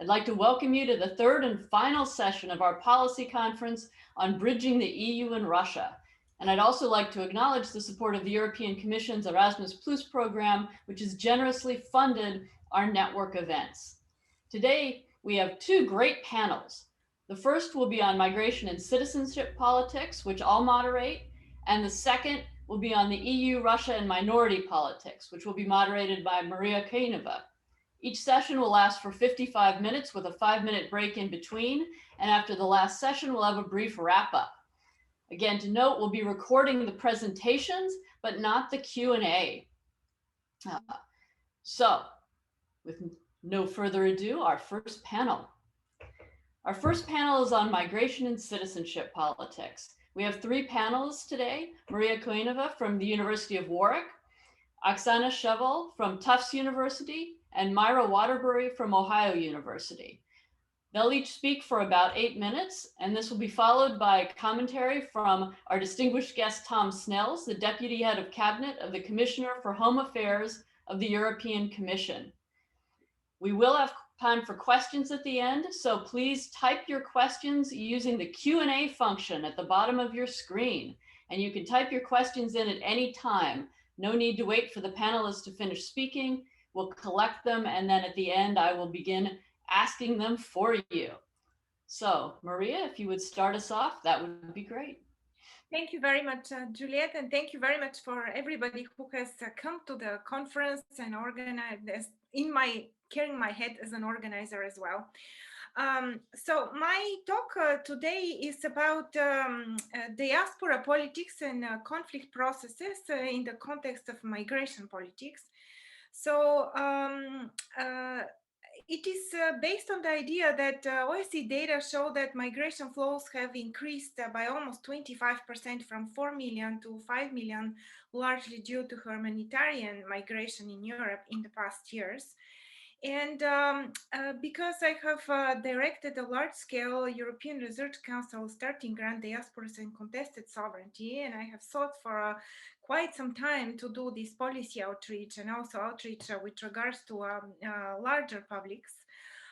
I'd like to welcome you to the third and final session of our policy conference on bridging the EU and Russia. And I'd also like to acknowledge the support of the European Commission's Erasmus Plus program, which has generously funded our network events. Today, we have two great panels. The first will be on migration and citizenship politics, which I'll moderate, and the second will be on the EU, Russia, and minority politics, which will be moderated by Maria Koinova. Each session will last for 55 minutes with a 5-minute break in between. And after the last session, we'll have a brief wrap up. Again, to note, we'll be recording the presentations, but not the Q&A. So with no further ado, our first panel. Our first panel is on migration and citizenship politics. We have three panelists today: Maria Koinova from the University of Warwick, Oksana Shevel from Tufts University, and Myra Waterbury from Ohio University. They'll each speak for about 8 minutes, and this will be followed by commentary from our distinguished guest, Tom Snells, the Deputy Head of Cabinet of the Commissioner for Home Affairs of the European Commission. We will have time for questions at the end, so please type your questions using the Q&A function at the bottom of your screen. And you can type your questions in at any time. No need to wait for the panelists to finish speaking. We'll collect them, and then at the end, I will begin asking them for you. So, Maria, if you would start us off, that would be great. Thank you very much, Juliet, and thank you very much for everybody who has come to the conference and organized this carrying my head as an organizer as well. So my talk today is about diaspora politics and conflict processes in the context of migration politics. So it is based on the idea that OSCE data show that migration flows have increased by almost 25% from 4 million to 5 million, largely due to humanitarian migration in Europe in the past years. And because I have directed a large-scale European Research Council starting grant diasporas and contested sovereignty, and I have sought for quite some time to do this policy outreach and also outreach with regards to larger publics.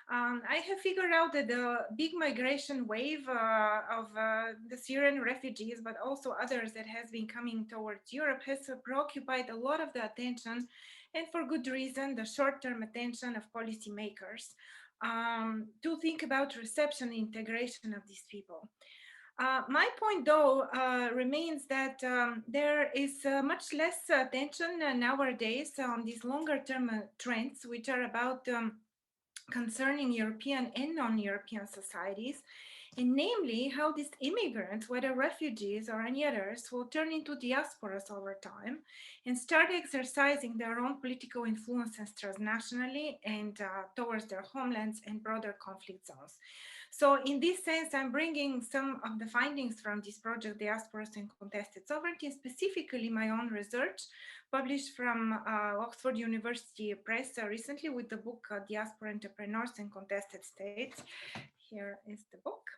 I have figured out that the big migration wave of the Syrian refugees, but also others that has been coming towards Europe, has preoccupied a lot of the attention, and for good reason, the short-term attention of policymakers to think about reception and integration of these people. My point, though, remains that there is much less attention nowadays on these longer-term trends, which are about concerning European and non-European societies, and namely how these immigrants, whether refugees or any others, will turn into diasporas over time and start exercising their own political influences transnationally and towards their homelands and broader conflict zones. So in this sense, I'm bringing some of the findings from this project, Diasporas and Contested Sovereignty, and specifically my own research published from Oxford University Press recently with the book Diaspora Entrepreneurs and Contested States. Here is the book,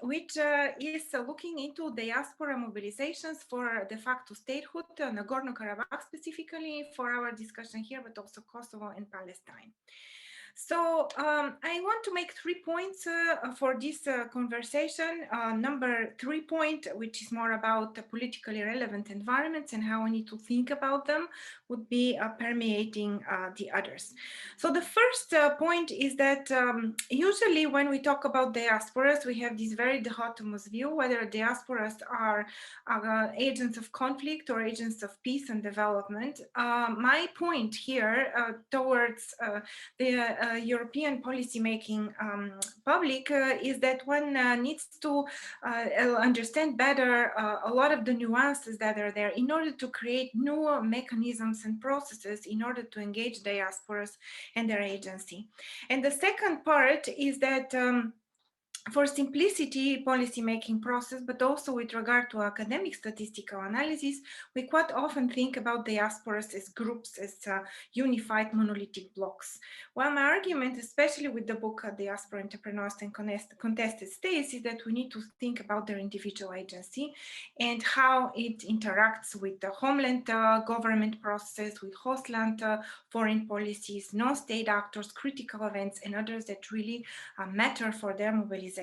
which is looking into diaspora mobilizations for de facto statehood, Nagorno-Karabakh specifically for our discussion here, but also Kosovo and Palestine. So I want to make 3 points for this conversation. Number 3 point, which is more about the politically relevant environments and how we need to think about them, would be permeating the others. So the first point is that usually when we talk about diasporas, we have this very dichotomous view, whether diasporas are agents of conflict or agents of peace and development. My point here towards the European policymaking public is that one needs to understand better a lot of the nuances that are there in order to create new mechanisms and processes in order to engage diasporas and their agency. And the second part is that for simplicity policy-making process, but also with regard to academic statistical analysis, we quite often think about diasporas as groups, as unified monolithic blocks. While my argument, especially with the book Diaspora Entrepreneurs and Contested States, is that we need to think about their individual agency and how it interacts with the homeland government process, with hostland foreign policies, non-state actors, critical events, and others that really matter for their mobilizations.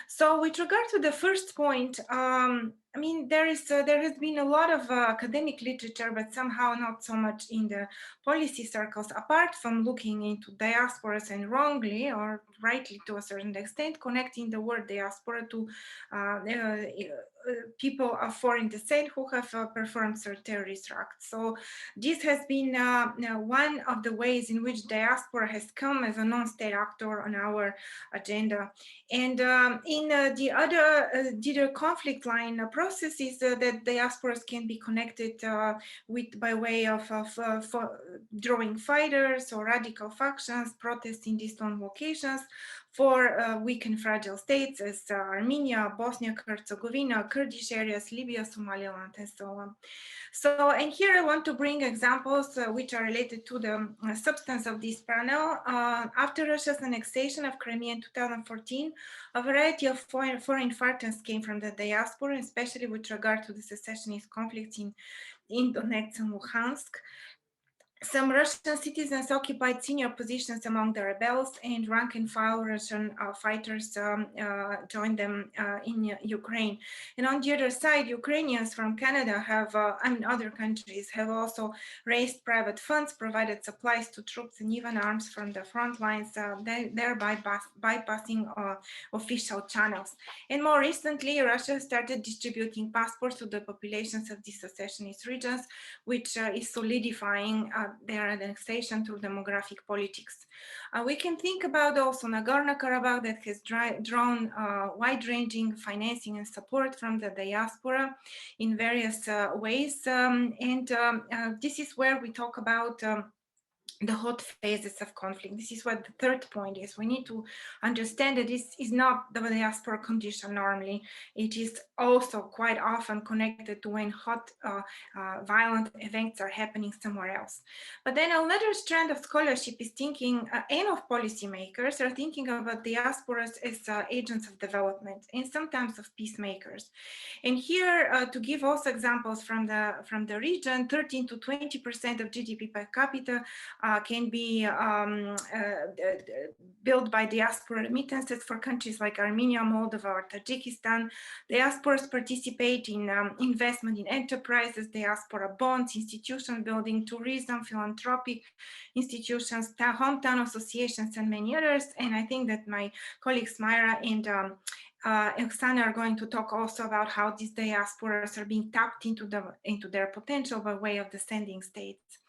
So with regard to the first point, I mean, there has been a lot of academic literature, but somehow not so much in the policy circles, apart from looking into diasporas and wrongly or rightly to a certain extent, connecting the word diaspora to people of foreign descent who have performed certain terrorist acts. So this has been one of the ways in which diaspora has come as a non-state actor on our agenda. And in the other conflict line processes that diasporas can be connected with by way of drawing fighters or radical factions, protests in these lone locations for weak and fragile states as Armenia, Bosnia, Herzegovina, Kurdish areas, Libya, Somaliland, and so on. So, and here I want to bring examples which are related to the substance of this panel. After Russia's annexation of Crimea in 2014, a variety of foreign fighters came from the diaspora, especially with regard to the secessionist conflicts in Donetsk and Luhansk. Some Russian citizens occupied senior positions among the rebels, and rank-and-file Russian fighters joined them in Ukraine. And on the other side, Ukrainians from Canada have, and other countries have also raised private funds, provided supplies to troops and even arms from the front lines, thereby bypassing official channels. And more recently, Russia started distributing passports to the populations of these secessionist regions, which is solidifying their annexation through demographic politics. We can think about also Nagorno-Karabakh that has drawn wide-ranging financing and support from the diaspora in various ways. This is where we talk about the hot phases of conflict. This is what the third point is. We need to understand that this is not the diaspora condition normally. It is also quite often connected to when hot, violent events are happening somewhere else. But then another strand of scholarship is thinking, and of policymakers are thinking about diasporas as agents of development and sometimes of peacemakers. And here, to give also examples from the region, 13 to 20% of GDP per capita can be built by diaspora remittances for countries like Armenia, Moldova, or Tajikistan. Diasporas participate in investment in enterprises, diaspora bonds, institution building, tourism, philanthropic institutions, hometown associations, and many others. And I think that my colleagues Myra and Oksana are going to talk also about how these diasporas are being tapped into their potential by way of the sending states.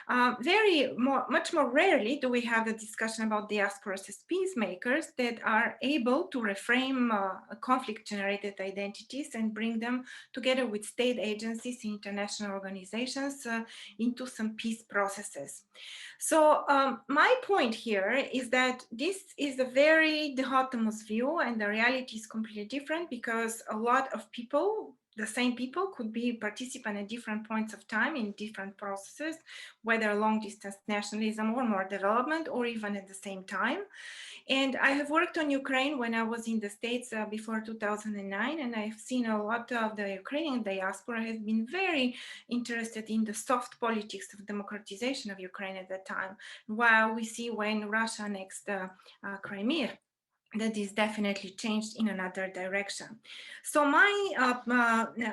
Much more rarely do we have the discussion about diasporas as peacemakers that are able to reframe conflict-generated identities and bring them together with state agencies and international organizations into some peace processes. So my point here is that this is a very dichotomous view, and the reality is completely different because a lot of people, the same people, could be participant at different points of time in different processes, whether long distance nationalism or more development, or even at the same time. And I have worked on Ukraine when I was in the States before 2009, and I've seen a lot of the Ukrainian diaspora has been very interested in the soft politics of democratization of Ukraine at that time, while we see when Russia annexed Crimea, that is definitely changed in another direction. So my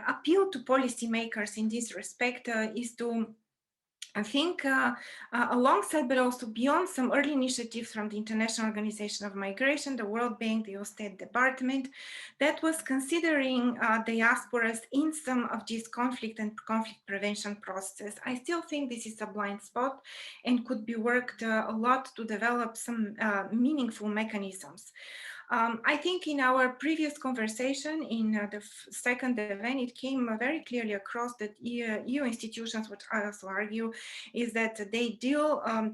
appeal to policymakers in this respect is to, I think, alongside, but also beyond some early initiatives from the International Organization of Migration, the World Bank, the US State Department, that was considering diasporas in some of these conflict and conflict prevention processes. I still think this is a blind spot and could be worked a lot to develop some meaningful mechanisms. I think in our previous conversation in the second event, it came very clearly across that EU institutions, which I also argue, is that they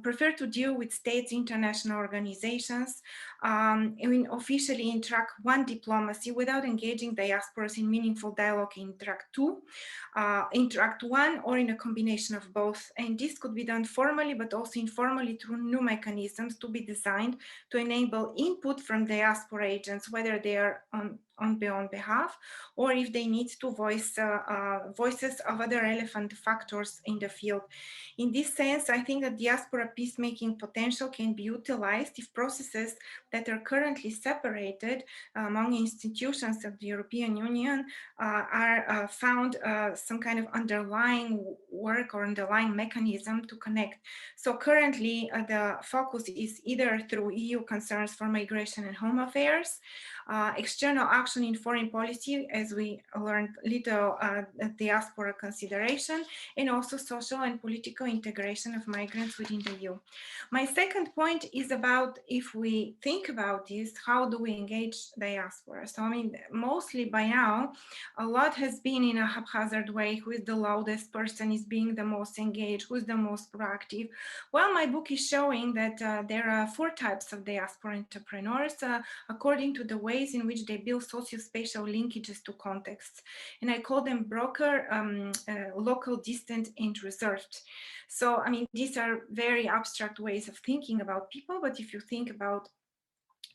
prefer to deal with states, international organizations, officially in track one diplomacy without engaging diasporas in meaningful dialogue in track two, in track one, or in a combination of both. And this could be done formally, but also informally through new mechanisms to be designed to enable input from diaspora agents, whether they are on their own behalf, or if they need to voice voices of other relevant factors in the field. In this sense, I think that diaspora peacemaking potential can be utilized if processes that are currently separated among institutions of the European Union are found some kind of underlying work or underlying mechanism to connect. So currently the focus is either through EU concerns for migration and home affairs, external action in foreign policy, as we learned little diaspora consideration, and also social and political integration of migrants within the EU. My second point is about, if we think about this, how do we engage diaspora? So I mean, mostly by now, a lot has been in a haphazard way. Who is the loudest person is being the most engaged, who is the most proactive. Well, my book is showing that there are 4 types of diaspora entrepreneurs according to the ways in which they build socio-spatial linkages to contexts. And I call them broker, local, distant, and reserved. So, I mean, these are very abstract ways of thinking about people, but if you think about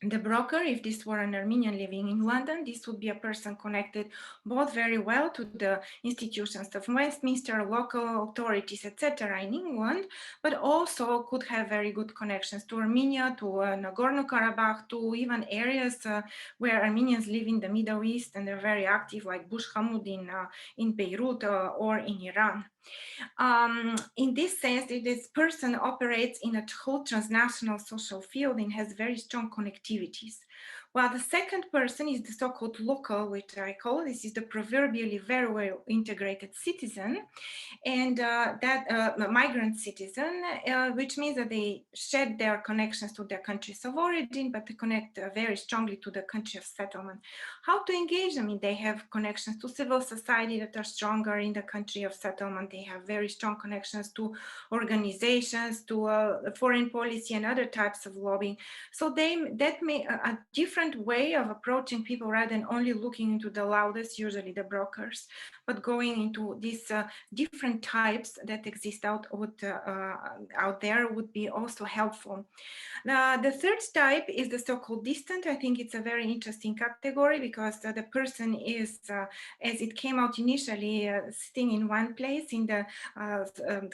the broker, if this were an Armenian living in London, this would be a person connected both very well to the institutions of Westminster, local authorities, etc. in England, but also could have very good connections to Armenia, to Nagorno-Karabakh, to even areas where Armenians live in the Middle East and they're very active, like Bush Hamud in Beirut or in Iran. In this sense, this person operates in a whole transnational social field and has very strong connectivities. While the second person is the so-called local, which I call, this is the proverbially very well integrated citizen, and that migrant citizen, which means that they shed their connections to their countries of origin, but they connect very strongly to the country of settlement. How to engage them? I mean, they have connections to civil society that are stronger in the country of settlement. They have very strong connections to organizations, to foreign policy and other types of lobbying. So that may a different way of approaching people rather than only looking into the loudest, usually the brokers, but going into these different types that exist out there would be also helpful. The third type is the so-called distant. I think it's a very interesting category because the person is, as it came out initially, sitting in one place in the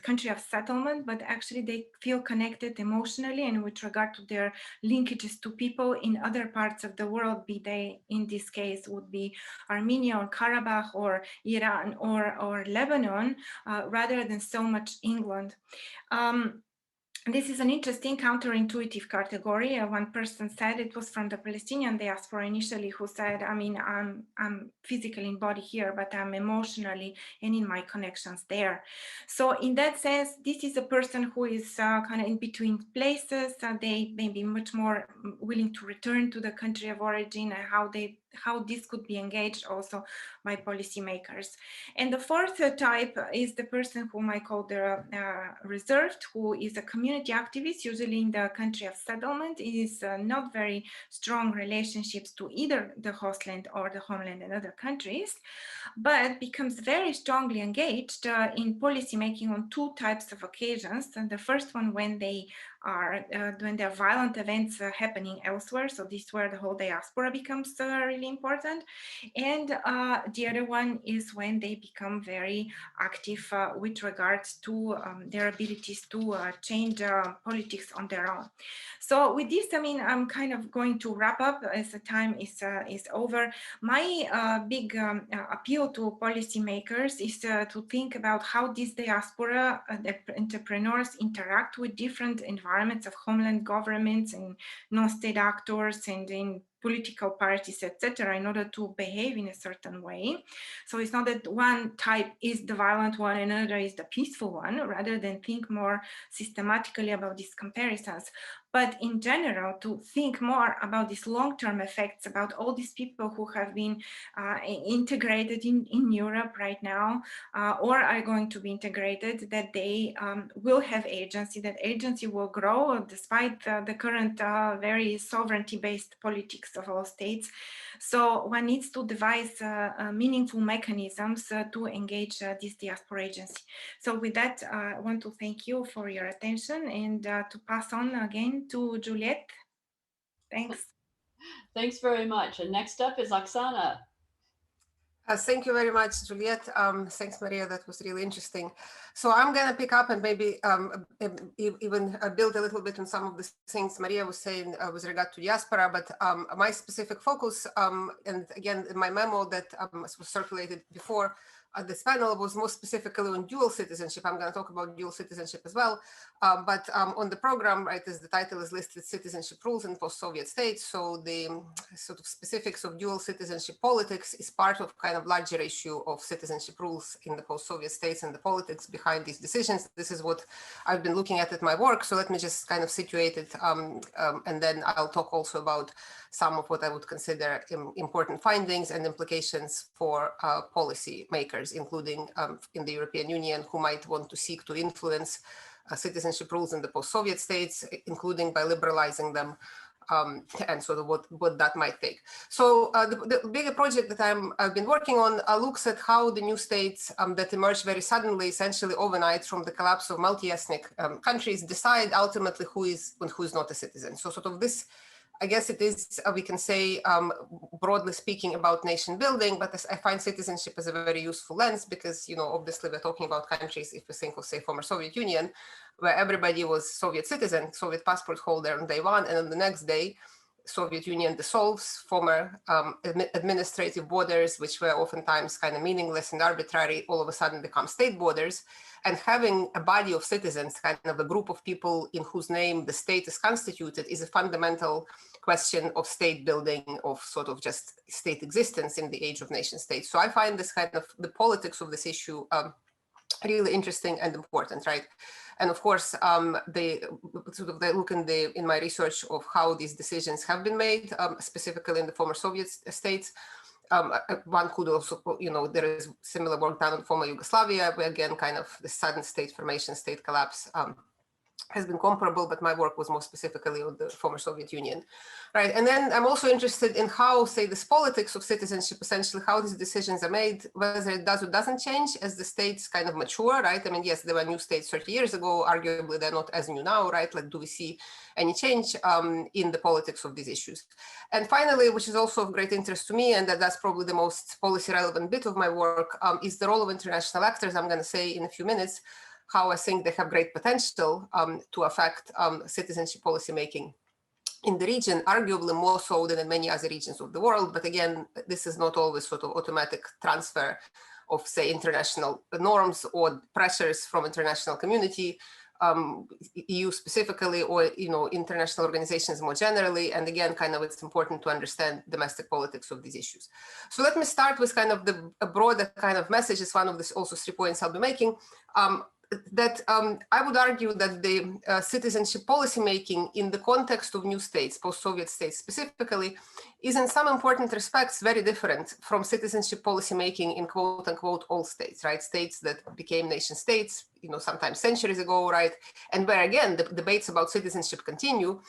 country of settlement, but actually they feel connected emotionally and with regard to their linkages to people in other parts of the world, be they in this case would be Armenia or Karabakh or Iran or Lebanon, rather than so much England. This is an interesting counterintuitive category. One person said, it was from the Palestinian diaspora initially, who said, I mean, I'm physically in body here, but I'm emotionally and in my connections there. So in that sense, this is a person who is kind of in between places. They may be much more willing to return to the country of origin, and how this could be engaged also by policymakers. And the fourth type is the person whom I call the reserved, who is a community activist, usually in the country of settlement. It is not very strong relationships to either the hostland or the homeland and other countries, but becomes very strongly engaged in policymaking on 2 types of occasions. And the first one, when there are violent events happening elsewhere, so this is where the whole diaspora becomes really important. And the other one is when they become very active with regards to their abilities to change politics on their own. So with this, I mean, I'm kind of going to wrap up as the time is over. My big appeal to policymakers is to think about how these diaspora entrepreneurs interact with different environments of homeland governments and non-state actors and in political parties, etc., in order to behave in a certain way. So it's not that one type is the violent one and another is the peaceful one, rather than think more systematically about these comparisons. But in general, to think more about these long-term effects, about all these people who have been integrated in Europe right now, or are going to be integrated, that they will have agency, that agency will grow despite the current very sovereignty-based politics of all states. So one needs to devise meaningful mechanisms to engage this diaspora agency. So with that, I want to thank you for your attention and to pass on again to Juliette. Thanks. Thanks very much. And next up is Oksana. Thank you very much, Juliette. Thanks, Maria. That was really interesting. So I'm going to pick up and maybe even build a little bit on some of the things Maria was saying with regard to diaspora, but my specific focus, and again, my memo that was circulated before this panel was more specifically on dual citizenship. I'm going to talk about dual citizenship as well. But on the program, right, as the title is listed, citizenship rules in post-Soviet states. So the sort of specifics of dual citizenship politics is part of kind of larger issue of citizenship rules in the post-Soviet states and the politics behind these decisions. This is what I've been looking at my work. So let me just kind of situate it. And then I'll talk also about some of what I would consider important findings and implications for policy makers, including in the European Union, who might want to seek to influence citizenship rules in the post-Soviet states, including by liberalizing them, and sort of what that might take. So the bigger project that I've been working on looks at how the new states that emerged very suddenly, essentially overnight from the collapse of multi-ethnic countries, decide ultimately who is and who is not a citizen. So sort of this, I guess it is, we can say, broadly speaking, about nation building, but I find citizenship as a very useful lens because, you know, obviously we're talking about countries, if we think of, say, former Soviet Union, where everybody was Soviet citizen, Soviet passport holder on day one, and on the next day, Soviet Union dissolves, former administrative borders, which were oftentimes kind of meaningless and arbitrary, all of a sudden become state borders. And having a body of citizens, kind of a group of people in whose name the state is constituted, is a fundamental question of state building, of sort of just state existence in the age of nation states. So I find this kind of the politics of this issue really interesting and important, right? And of course, they look in my research of how these decisions have been made, specifically in the former Soviet states. One could also, you know, there is similar work done on former Yugoslavia, where again, kind of the sudden state formation, state collapse has been comparable, but my work was more specifically on the former Soviet Union, right? And then I'm also interested in how, say, this politics of citizenship, essentially how these decisions are made, whether it does or doesn't change as the states kind of mature, right? I mean, yes, there were new states 30 years ago, arguably they're not as new now, right? Like, do we see any change in the politics of these issues? And finally, which is also of great interest to me, and that's probably the most policy relevant bit of my work, is the role of international actors. I'm going to say in a few minutes how I think they have great potential to affect citizenship policymaking in the region, arguably more so than in many other regions of the world. But again, this is not always sort of automatic transfer of, say, international norms or pressures from international community, EU specifically, or, you know, international organizations more generally. And again, kind of it's important to understand domestic politics of these issues. So let me start with kind of a broader kind of message. Is one of the also 3 points I'll be making. That I would argue that the citizenship policymaking in the context of new states, post-Soviet states specifically, is in some important respects very different from citizenship policymaking in quote unquote all states, right? States that became nation states, you know, sometimes centuries ago, right? And where again, the debates about citizenship continue.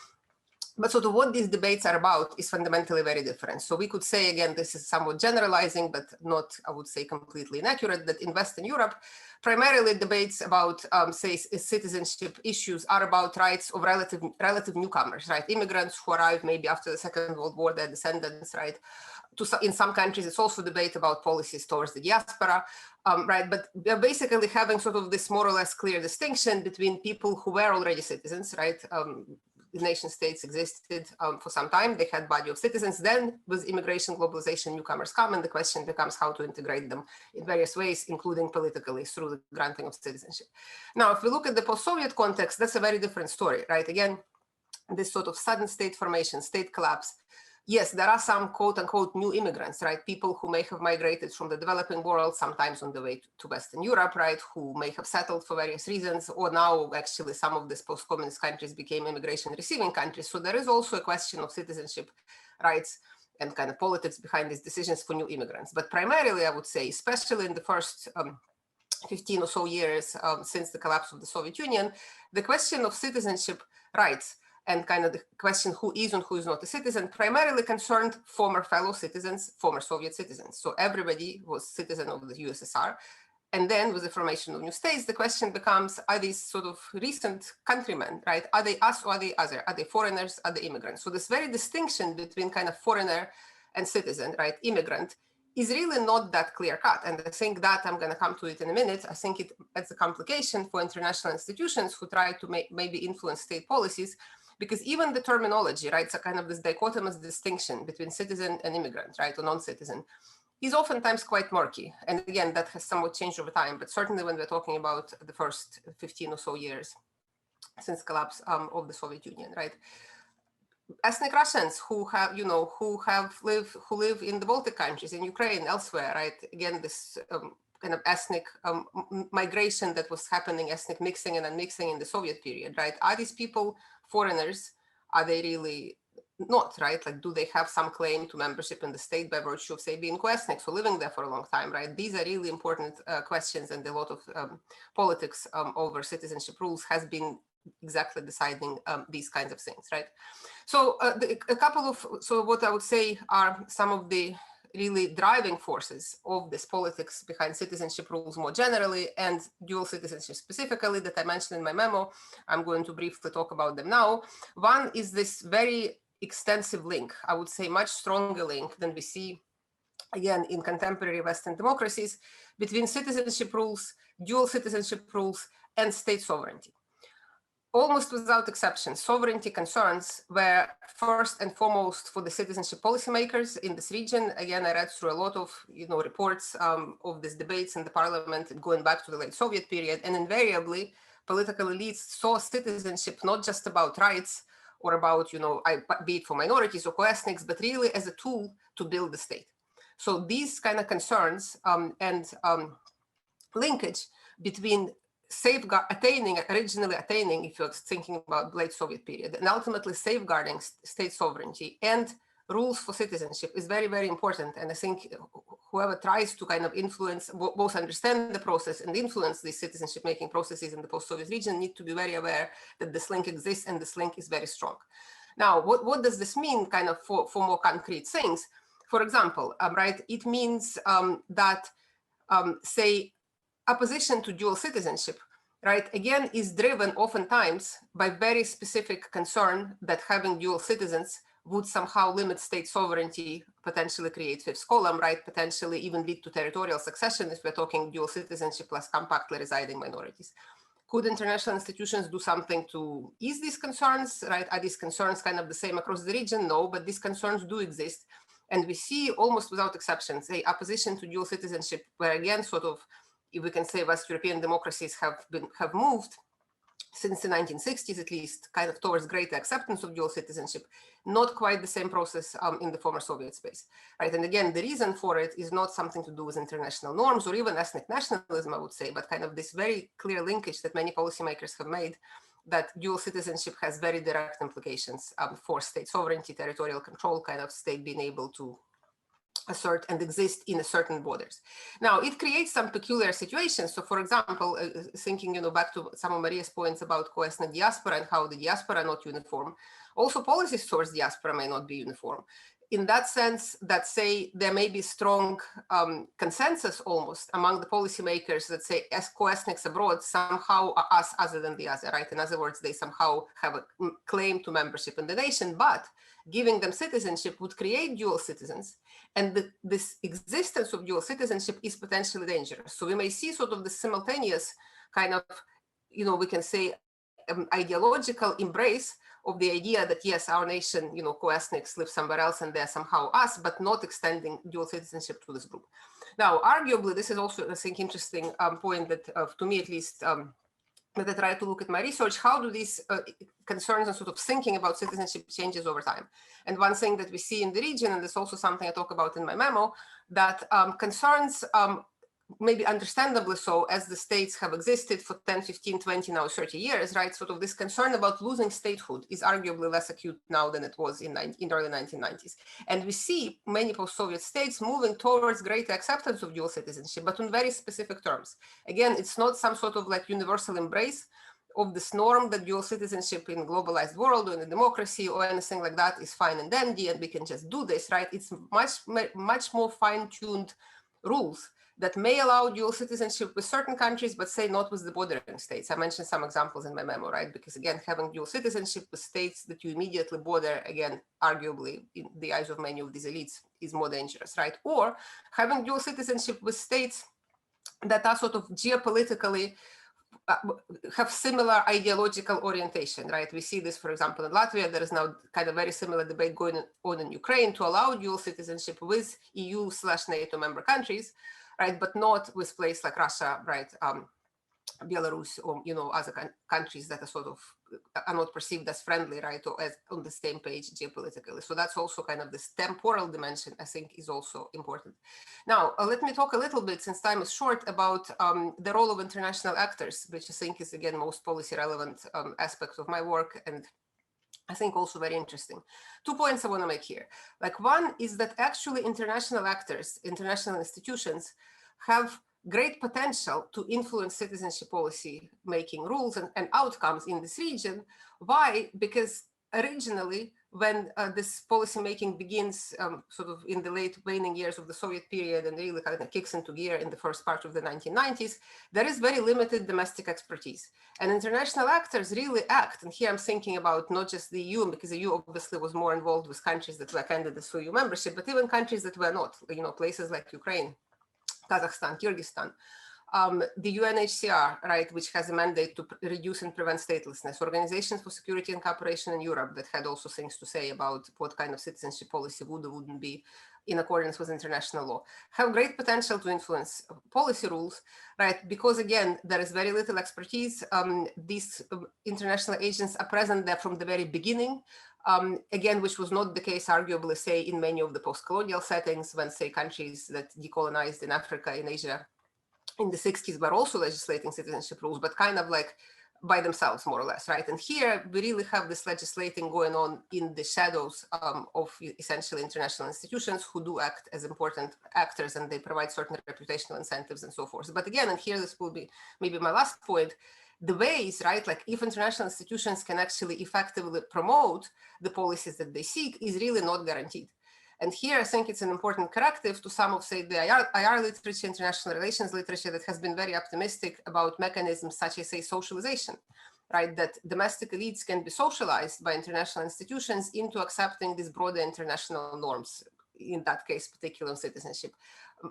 But sort of what these debates are about is fundamentally very different. So we could say, again, this is somewhat generalizing, but not, I would say, completely inaccurate, that in Western Europe, primarily debates about, say, citizenship issues are about rights of relative newcomers, right? Immigrants who arrived maybe after the Second World War, their descendants, right? In some countries, it's also debate about policies towards the diaspora, right? But they're basically having sort of this more or less clear distinction between people who were already citizens, right? Nation states existed for some time. They had body of citizens. Then with immigration, globalization, newcomers come, and the question becomes how to integrate them in various ways, including politically through the granting of citizenship. Now, if we look at the post-Soviet context, that's a very different story, right? Again, this sort of sudden state formation, state collapse, yes, there are some quote unquote new immigrants, right? People who may have migrated from the developing world, sometimes on the way to Western Europe, right? Who may have settled for various reasons, or now actually some of these post-communist countries became immigration receiving countries. So there is also a question of citizenship rights and kind of politics behind these decisions for new immigrants. But primarily, I would say, especially in the first 15 or so years since the collapse of the Soviet Union, the question of citizenship rights and kind of the question who is and who is not a citizen primarily concerned former fellow citizens, former Soviet citizens. So everybody was citizen of the USSR. And then with the formation of new states, the question becomes, are these sort of recent countrymen, right? Are they us or are they other? Are they foreigners? Are they immigrants? So this very distinction between kind of foreigner and citizen, right, immigrant, is really not that clear cut. And I think that I'm going to come to it in a minute. I think it's a complication for international institutions who try to maybe influence state policies, because even the terminology, right, so kind of this dichotomous distinction between citizen and immigrant, right, or non-citizen, is oftentimes quite murky. And again, that has somewhat changed over time, but certainly when we're talking about the first 15 or so years since collapse of the Soviet Union, right? Ethnic Russians who have, who live in the Baltic countries, in Ukraine, elsewhere, right? Again, this kind of ethnic migration that was happening, ethnic mixing and unmixing in the Soviet period, right? Are these people foreigners? Are they really not, right? Like, do they have some claim to membership in the state by virtue of, say, being co-ethnic, so living there for a long time, right? These are really important questions, and a lot of politics over citizenship rules has been exactly deciding these kinds of things, right? So so what I would say are some of the really driving forces of this politics behind citizenship rules more generally, and dual citizenship specifically, that I mentioned in my memo. I'm going to briefly talk about them now. One is this very extensive link, I would say much stronger link than we see, again, in contemporary Western democracies, between citizenship rules, dual citizenship rules, and state sovereignty. Almost without exception, sovereignty concerns were first and foremost for the citizenship policymakers in this region. Again, I read through a lot of reports of these debates in the parliament going back to the late Soviet period, and invariably political elites saw citizenship not just about rights or about, be it for minorities or co-ethnics, but really as a tool to build the state. So these kind of concerns and linkage between originally attaining, if you're thinking about late Soviet period, and ultimately safeguarding state sovereignty and rules for citizenship is very, very important. And I think whoever tries to kind of influence, both understand the process and influence these citizenship making processes in the post-Soviet region, need to be very aware that this link exists, and this link is very strong. Now, what does this mean kind of for more concrete things? For example, right, it means that, say, opposition to dual citizenship, right, again, is driven oftentimes by very specific concern that having dual citizens would somehow limit state sovereignty, potentially create fifth column, right, potentially even lead to territorial succession if we're talking dual citizenship plus compactly residing minorities. Could international institutions do something to ease these concerns, right? Are these concerns kind of the same across the region? No, but these concerns do exist. And we see almost without exception, say, opposition to dual citizenship, where again, sort of, if we can say West European democracies have moved since the 1960s, at least, kind of towards greater acceptance of dual citizenship, not quite the same process in the former Soviet space, right? And again, the reason for it is not something to do with international norms or even ethnic nationalism, I would say, but kind of this very clear linkage that many policymakers have made, that dual citizenship has very direct implications for state sovereignty, territorial control, kind of state being able to assert and exist in a certain borders. Now, it creates some peculiar situations. So, for example, thinking back to some of Maria's points about co-ethnic diaspora and how the diaspora are not uniform, also policies towards diaspora may not be uniform. In that sense, that say there may be strong consensus almost among the policymakers that say as co-ethnics abroad somehow are us other than the other, right? In other words, they somehow have a claim to membership in the nation, but giving them citizenship would create dual citizens. And this existence of dual citizenship is potentially dangerous. So we may see sort of the simultaneous kind of, we can say ideological embrace of the idea that yes, our nation, co-ethnics live somewhere else and they're somehow us, but not extending dual citizenship to this group. Now, arguably, this is also, I think, interesting point that, to me at least, that I try to look at my research, how do these concerns and sort of thinking about citizenship changes over time? And one thing that we see in the region, and this is also something I talk about in my memo, that concerns, maybe understandably so, as the states have existed for 10, 15, 20, now 30 years, right? Sort of this concern about losing statehood is arguably less acute now than it was in the early 1990s. And we see many post-Soviet states moving towards greater acceptance of dual citizenship, but on very specific terms. Again, it's not some sort of like universal embrace of this norm that dual citizenship in a globalized world or in a democracy or anything like that is fine and dandy and we can just do this, right? It's much more fine-tuned rules that may allow dual citizenship with certain countries, but say not with the bordering states. I mentioned some examples in my memo, right? Because again, having dual citizenship with states that you immediately border, again, arguably in the eyes of many of these elites is more dangerous, right? Or having dual citizenship with states that are sort of geopolitically have similar ideological orientation, right? We see this, for example, in Latvia. There is now kind of very similar debate going on in Ukraine to allow dual citizenship with EU/NATO member countries, right? But not with places like Russia, right? Belarus, or other countries that are sort of are not perceived as friendly, right, or as on the same page geopolitically. So that's also kind of this temporal dimension, I think, is also important. Now, let me talk a little bit, since time is short, about the role of international actors, which I think is, again, most policy relevant aspect of my work, and I think also very interesting. 2 points I want to make here. Like, one is that actually international actors, international institutions have great potential to influence citizenship policy making rules and outcomes in this region. Why? Because originally, when this policy making begins sort of in the late waning years of the Soviet period and really kind of kicks into gear in the first part of the 1990s, there is very limited domestic expertise. And international actors really act, and here I'm thinking about not just the EU, because the EU obviously was more involved with countries that were candidates for EU membership, but even countries that were not, places like Ukraine, Kazakhstan, Kyrgyzstan, the UNHCR, right, which has a mandate to reduce and prevent statelessness, Organizations for Security and Cooperation in Europe that had also things to say about what kind of citizenship policy would or wouldn't be in accordance with international law, have great potential to influence policy rules, right? Because again, there is very little expertise. These international agents are present there from the very beginning. Again, which was not the case, arguably, say, in many of the post-colonial settings, when, say, countries that decolonized in Africa, in Asia, in the 60s were also legislating citizenship rules, but kind of like by themselves, more or less, right? And here we really have this legislating going on in the shadows of essentially international institutions who do act as important actors, and they provide certain reputational incentives and so forth. But again, and here this will be maybe my last point, the ways, right, like if international institutions can actually effectively promote the policies that they seek is really not guaranteed. And here I think it's an important corrective to some of, say, the IR literature, international relations literature, that has been very optimistic about mechanisms such as, say, socialization, right? That domestic elites can be socialized by international institutions into accepting these broader international norms, in that case, particular on citizenship.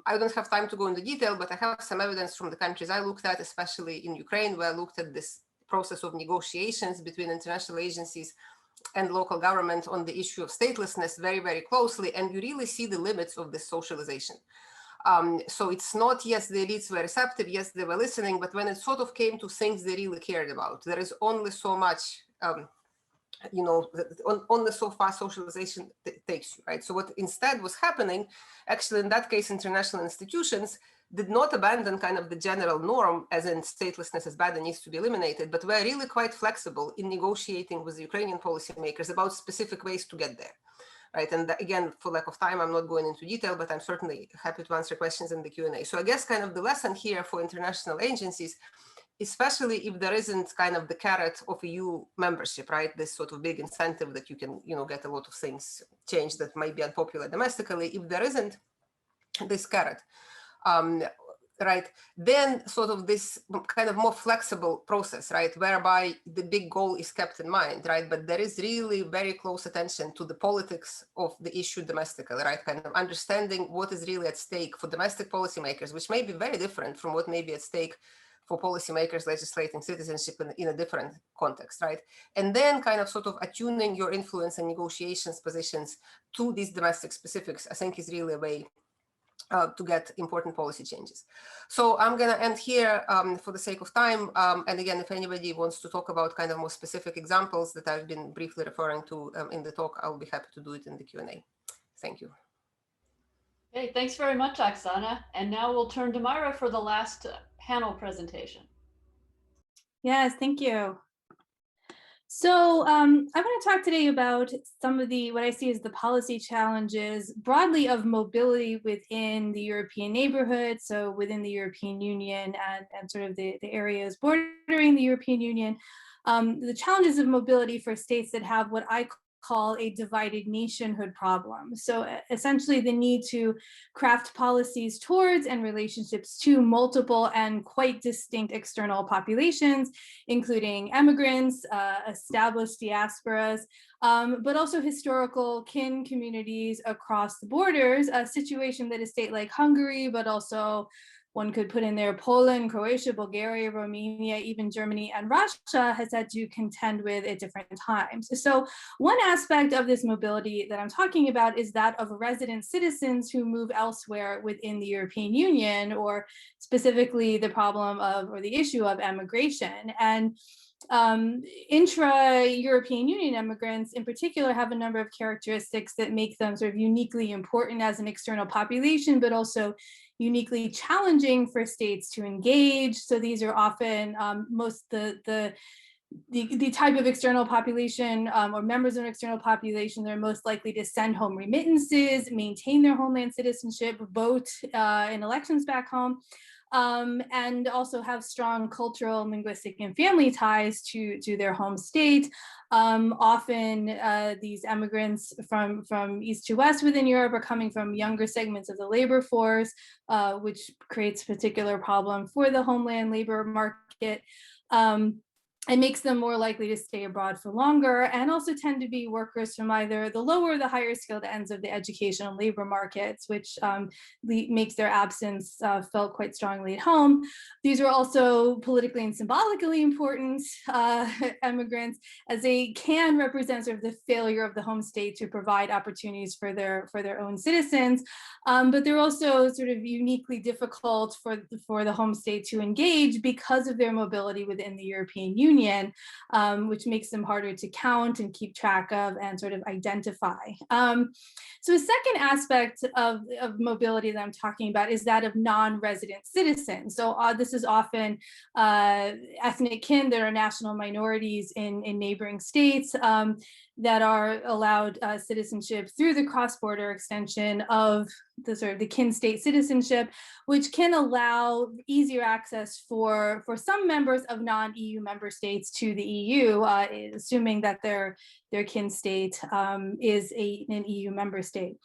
I don't have time to go into detail, but I have some evidence from the countries I looked at, especially in Ukraine, where I looked at this process of negotiations between international agencies and local government on the issue of statelessness very, very closely. And you really see the limits of this socialization. So it's not, yes, the elites were receptive, yes, they were listening, but when it sort of came to things they really cared about, there is only so much, only so far socialization takes you, right? So what instead was happening, actually, in that case, international institutions did not abandon kind of the general norm, as in statelessness is bad and needs to be eliminated, but were really quite flexible in negotiating with the Ukrainian policymakers about specific ways to get there, right? And again, for lack of time, I'm not going into detail, but I'm certainly happy to answer questions in the Q&A. So I guess kind of the lesson here for international agencies, especially if there isn't kind of the carrot of EU membership, right? This sort of big incentive that you can, get a lot of things changed that might be unpopular domestically. If there isn't this carrot, right, then sort of this kind of more flexible process, right, whereby the big goal is kept in mind, right, but there is really very close attention to the politics of the issue domestically, right, kind of understanding what is really at stake for domestic policymakers, which may be very different from what may be at stake for policymakers legislating citizenship in a different context, right? And then kind of sort of attuning your influence and negotiations positions to these domestic specifics, I think is really a way to get important policy changes. So I'm going to end here for the sake of time. And again, if anybody wants to talk about kind of more specific examples that I've been briefly referring to in the talk, I'll be happy to do it in the Q&A. Thank you. Okay, thanks very much, Oksana. And now we'll turn to Myra for the last panel presentation. Yes, thank you. So I want to talk today about some of what I see as the policy challenges broadly of mobility within the European neighborhood, so within the European Union and sort of the areas bordering the European Union, the challenges of mobility for states that have what I call a divided nationhood problem. So essentially the need to craft policies towards and relationships to multiple and quite distinct external populations, including immigrants, established diasporas, but also historical kin communities across the borders, a situation that a state like Hungary, but also one could put in there Poland, Croatia, Bulgaria, Romania, even Germany and Russia has had to contend with at different times. So one aspect of this mobility that I'm talking about is that of resident citizens who move elsewhere within the European Union, or specifically the problem of, or the issue of emigration. And intra-European Union immigrants in particular have a number of characteristics that make them sort of uniquely important as an external population, but also uniquely challenging for states to engage. So these are often the type of external population or members of an external population that are most likely to send home remittances, maintain their homeland citizenship, vote in elections back home, and also have strong cultural, linguistic, and family ties to their home state. Often these immigrants from east to west within Europe are coming from younger segments of the labor force, which creates a particular problem for the homeland labor market. It makes them more likely to stay abroad for longer, and also tend to be workers from either the lower or the higher skilled ends of the education and labor markets, which makes their absence felt quite strongly at home. These are also politically and symbolically important immigrants, as they can represent sort of the failure of the home state to provide opportunities for their own citizens. But they're also sort of uniquely difficult for the home state to engage because of their mobility within the European Union. Which makes them harder to count and keep track of and sort of identify. So a second aspect of mobility that I'm talking about is that of non-resident citizens. So this is often ethnic kin that are national minorities in neighboring states that are allowed citizenship through the cross-border extension of the kin state citizenship, which can allow easier access for some members of non-EU member states to the EU, assuming that their kin state is an EU member state.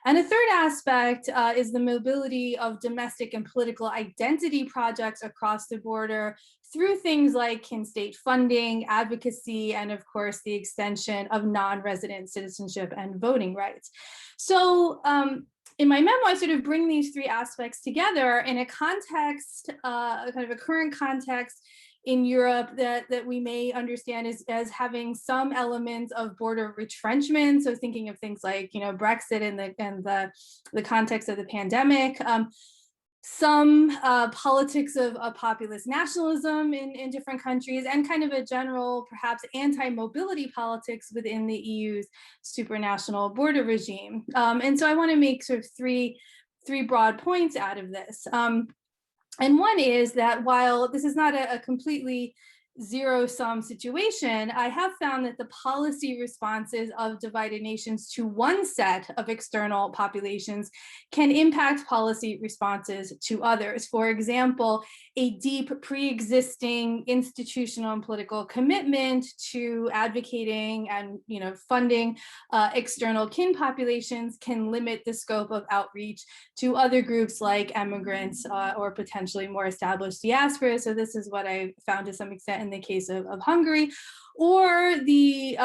And a third aspect is the mobility of domestic and political identity projects across the border through things like kin state funding, advocacy, and of course, the extension of non-resident citizenship and voting rights. So in my memo, I sort of bring these three aspects together in a context, kind of a current context in Europe that we may understand as having some elements of border retrenchment. So thinking of things like, Brexit and the context of the pandemic, some politics of populist nationalism in different countries, and kind of a general, perhaps anti-mobility politics within the EU's supranational border regime. And so I want to make sort of three broad points out of this. And one is that while this is not a completely zero-sum situation, I have found that the policy responses of divided nations to one set of external populations can impact policy responses to others. For example, a deep pre-existing institutional and political commitment to advocating and funding external kin populations can limit the scope of outreach to other groups like immigrants or potentially more established diaspora. So this is what I found to some extent in the case of Hungary, or the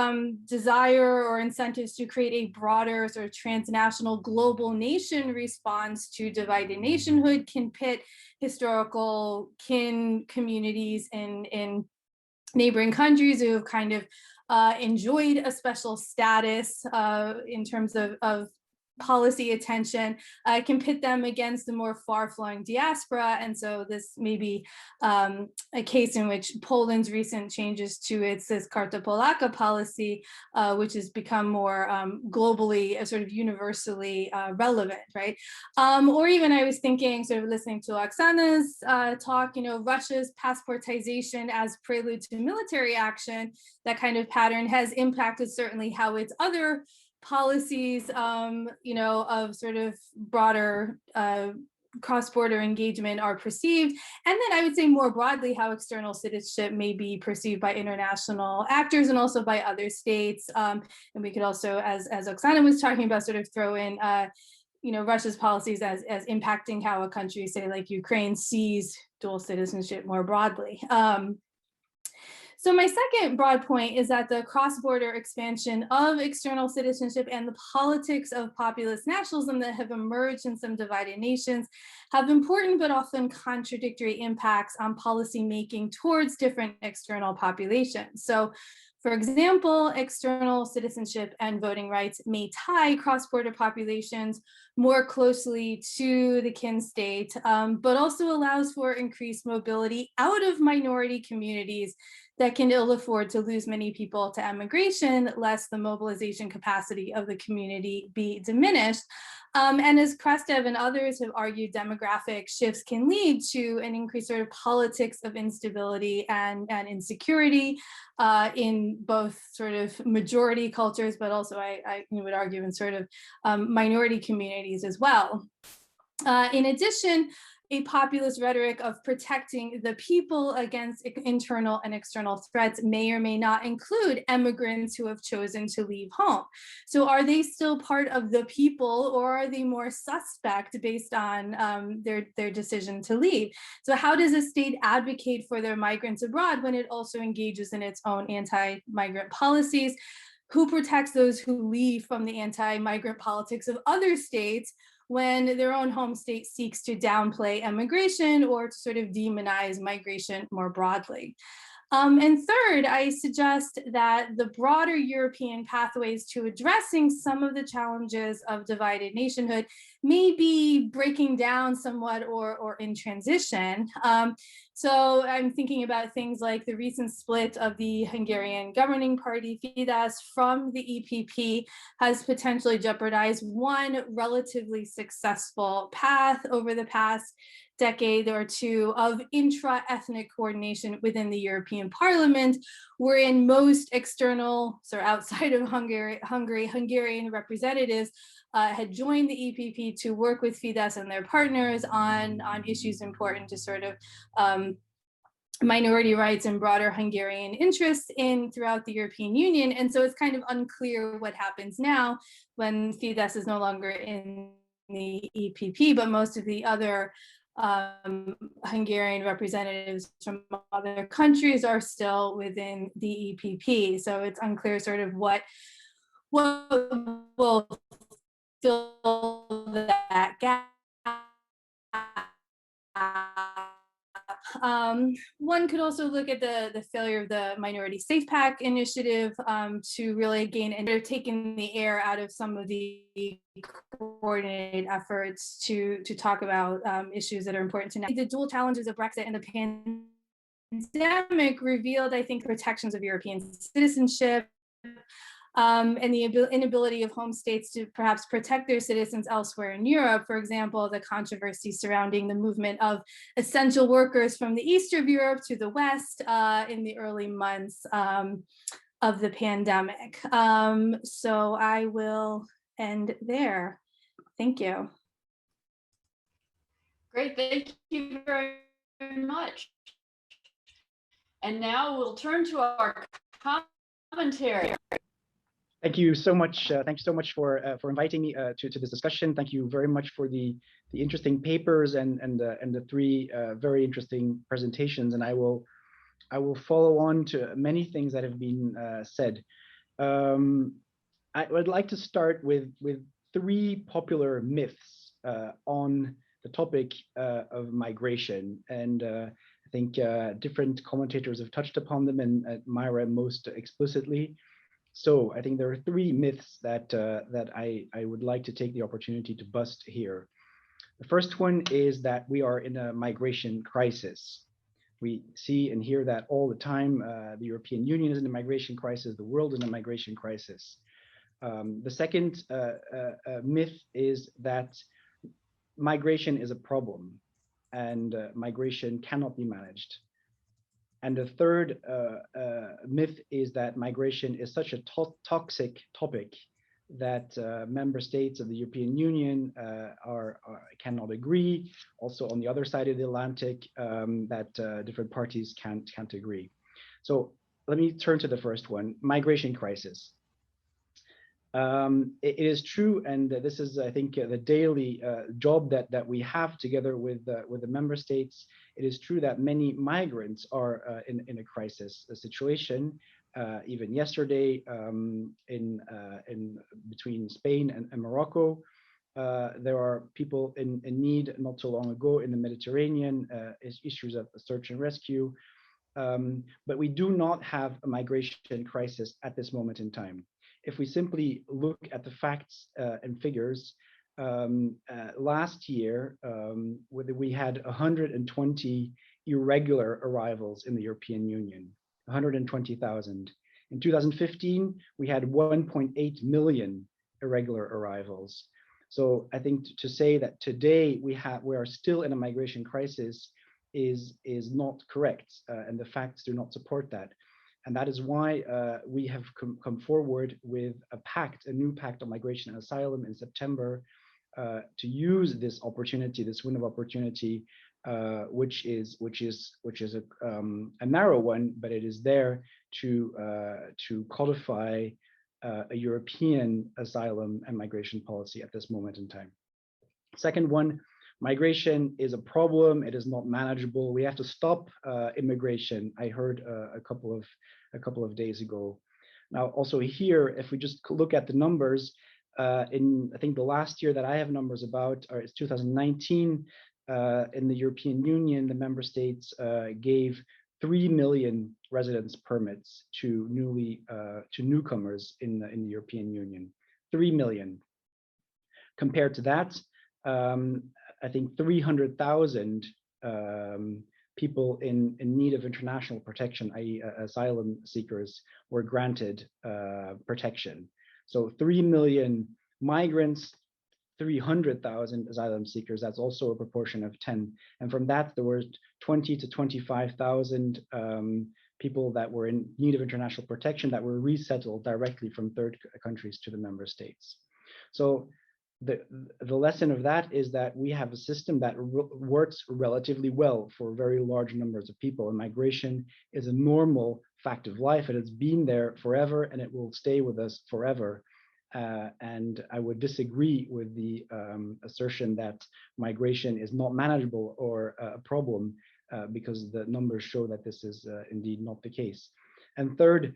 desire or incentives to create a broader sort of transnational global nation response to divided nationhood can pit historical kin communities in neighboring countries who have kind of enjoyed a special status in terms of policy attention, can pit them against the more far-flung diaspora. And so this may be a case in which Poland's recent changes to its Karta Polaka policy, which has become more globally, sort of universally relevant, right? Or even I was thinking, sort of listening to Oksana's talk, Russia's passportization as prelude to military action, that kind of pattern has impacted certainly how its other policies, of sort of broader cross-border engagement are perceived. And then I would say more broadly, how external citizenship may be perceived by international actors and also by other states. And we could also, as Oksana was talking about, sort of throw in Russia's policies as impacting how a country, say like Ukraine, sees dual citizenship more broadly. So my second broad point is that the cross-border expansion of external citizenship and the politics of populist nationalism that have emerged in some divided nations have important but often contradictory impacts on policy making towards different external populations. So, for example, external citizenship and voting rights may tie cross-border populations more closely to the kin state, but also allows for increased mobility out of minority communities that can ill afford to lose many people to emigration, lest the mobilization capacity of the community be diminished. And as Krastev and others have argued, demographic shifts can lead to an increased sort of politics of instability and insecurity in both sort of majority cultures, but also I would argue in sort of minority communities as well. In addition, a populist rhetoric of protecting the people against internal and external threats may or may not include immigrants who have chosen to leave home. So are they still part of the people, or are they more suspect based on their decision to leave? So how does a state advocate for their migrants abroad when it also engages in its own anti-migrant policies? Who protects those who leave from the anti-migrant politics of other states when their own home state seeks to downplay immigration or to sort of demonize migration more broadly? And third, I suggest that the broader European pathways to addressing some of the challenges of divided nationhood may be breaking down somewhat or in transition. So I'm thinking about things like the recent split of the Hungarian governing party, Fidesz, from the EPP has potentially jeopardized one relatively successful path over the past decade or two of intra-ethnic coordination within the European Parliament, wherein most external, so outside of Hungarian representatives had joined the EPP to work with Fidesz and their partners on issues important to sort of minority rights and broader Hungarian interests throughout the European Union. And so it's kind of unclear what happens now when Fidesz is no longer in the EPP, but most of the other Hungarian representatives from other countries are still within the EPP. So it's unclear sort of what will fill that gap. One could also look at the failure of the Minority Safe Pack initiative to really gain, and they're taking the air out of some of the coordinated efforts to talk about issues that are important to now. The dual challenges of Brexit and the pandemic revealed, I think, protections of European citizenship, and the inability of home states to perhaps protect their citizens elsewhere in Europe. For example, the controversy surrounding the movement of essential workers from the east of Europe to the west in the early months of the pandemic. So I will end there. Thank you. Great, thank you very much. And now we'll turn to our commentary. Thank you so much. Thank you so much for inviting me to this discussion. Thank you very much for the interesting papers and the three very interesting presentations. And I will follow on to many things that have been said. I would like to start with three popular myths on the topic of migration, and I think different commentators have touched upon them, and Myra most explicitly. So I think there are three myths that I would like to take the opportunity to bust here. The first one is that we are in a migration crisis. We see and hear that all the time. The European Union is in a migration crisis. The world is in a migration crisis. The second myth is that migration is a problem and migration cannot be managed. And the third myth is that migration is such a toxic topic that member states of the European Union cannot agree. Also, on the other side of the Atlantic, that different parties can't agree. So let me turn to the first one: migration crisis. It is true, and this is, I think, the daily job that we have together with the member states. It is true that many migrants are in a crisis situation. Even yesterday, in between Spain and Morocco, there are people in need. Not so long ago in the Mediterranean, issues of search and rescue. But we do not have a migration crisis at this moment in time. If we simply look at the facts and figures, last year we had 120 irregular arrivals in the European Union, 120,000. In 2015, we had 1.8 million irregular arrivals. So I think to say that today we are still in a migration crisis is not correct, and the facts do not support that. And that is why we have come forward with a new pact on migration and asylum in September to use this opportunity, this window of opportunity, which is a narrow one, but it is there to codify a European asylum and migration policy at this moment in time. Second one, migration is a problem. It is not manageable. We have to stop immigration. I heard a couple of days ago. Now, also here, if we just look at the numbers, in I think the last year that I have numbers about is 2019. In the European Union, the member states gave 3 million residence permits to newcomers in the European Union. 3 million. Compared to that, I think 300,000 people in need of international protection, i.e. asylum seekers, were granted protection. So 3 million migrants, 300,000 asylum seekers, that's also a proportion of 10. And from that, there were 20 to 25,000 people that were in need of international protection that were resettled directly from third countries to the member states. So the lesson of that is that we have a system that works relatively well for very large numbers of people, and migration is a normal fact of life. It has been there forever, and it will stay with us forever. And I would disagree with the assertion that migration is not manageable or a problem, because the numbers show that this is indeed not the case. And third,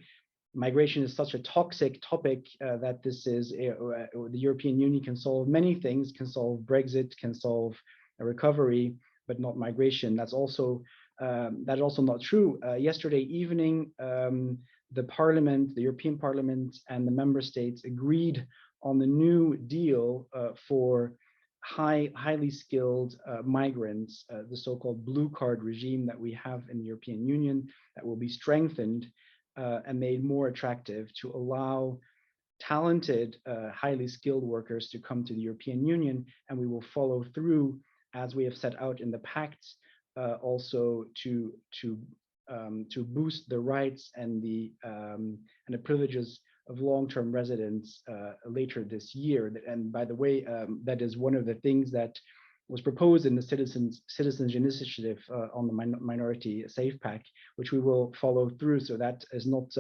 migration is such a toxic topic that this is the European Union can solve many things, can solve Brexit, can solve a recovery, but not migration. That's also not true. Yesterday evening, the Parliament, the European Parliament, and the member states agreed on the new deal for highly skilled migrants, the so-called blue card regime that we have in the European Union, that will be strengthened and made more attractive to allow talented, highly skilled workers to come to the European Union. And we will follow through, as we have set out in the pact, also to boost the rights and the privileges of long-term residents later this year. And by the way, that is one of the things that was proposed in the Citizens Initiative on the Minority Safe Pack, which we will follow through. So that is not,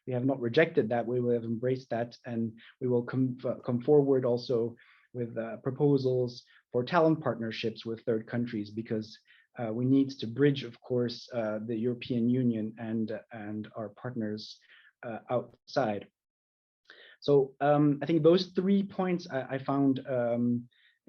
we have not rejected that, we will have embraced that, and we will come forward also with proposals for talent partnerships with third countries, because we need to bridge, of course, the European Union and our partners outside. So I think those 3 points I found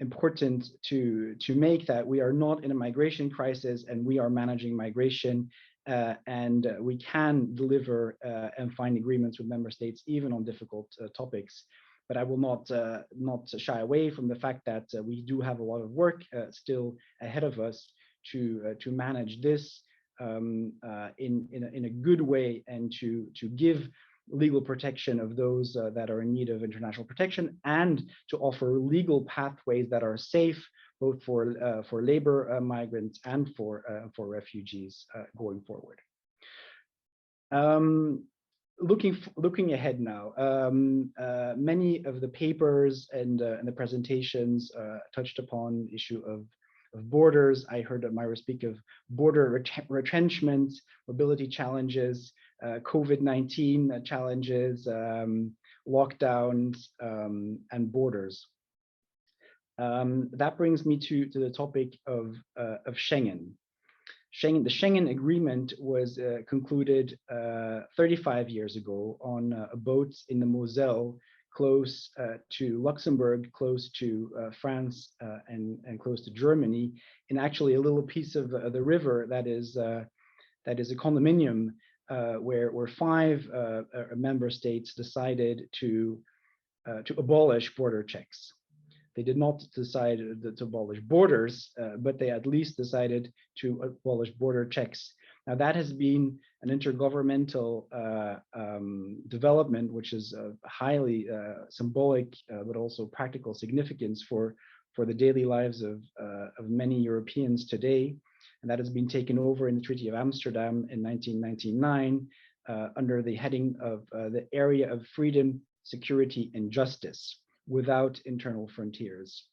important to make, that we are not in a migration crisis and we are managing migration, and we can deliver and find agreements with member states even on difficult topics. But I will not shy away from the fact that we do have a lot of work still ahead of us to manage this in a good way, and to give legal protection of those that are in need of international protection, and to offer legal pathways that are safe both for labor migrants and for refugees going forward. Looking ahead now, many of the papers and the presentations touched upon the issue of borders. I heard Myra speak of border retrenchment, mobility challenges, COVID-19 challenges, lockdowns, and borders. That brings me to the topic of Schengen. The Schengen Agreement was concluded 35 years ago on a boat in the Moselle, close to Luxembourg, close to France, and close to Germany, in actually a little piece of the river that is a condominium where 5 member states decided to abolish border checks. They did not decide to abolish borders, but they at least decided to abolish border checks. Now that has been an intergovernmental development, which is highly symbolic, but also practical significance for the daily lives of many Europeans today. And that has been taken over in the Treaty of Amsterdam in 1999 under the heading of the area of freedom, security, and justice, without internal frontiers.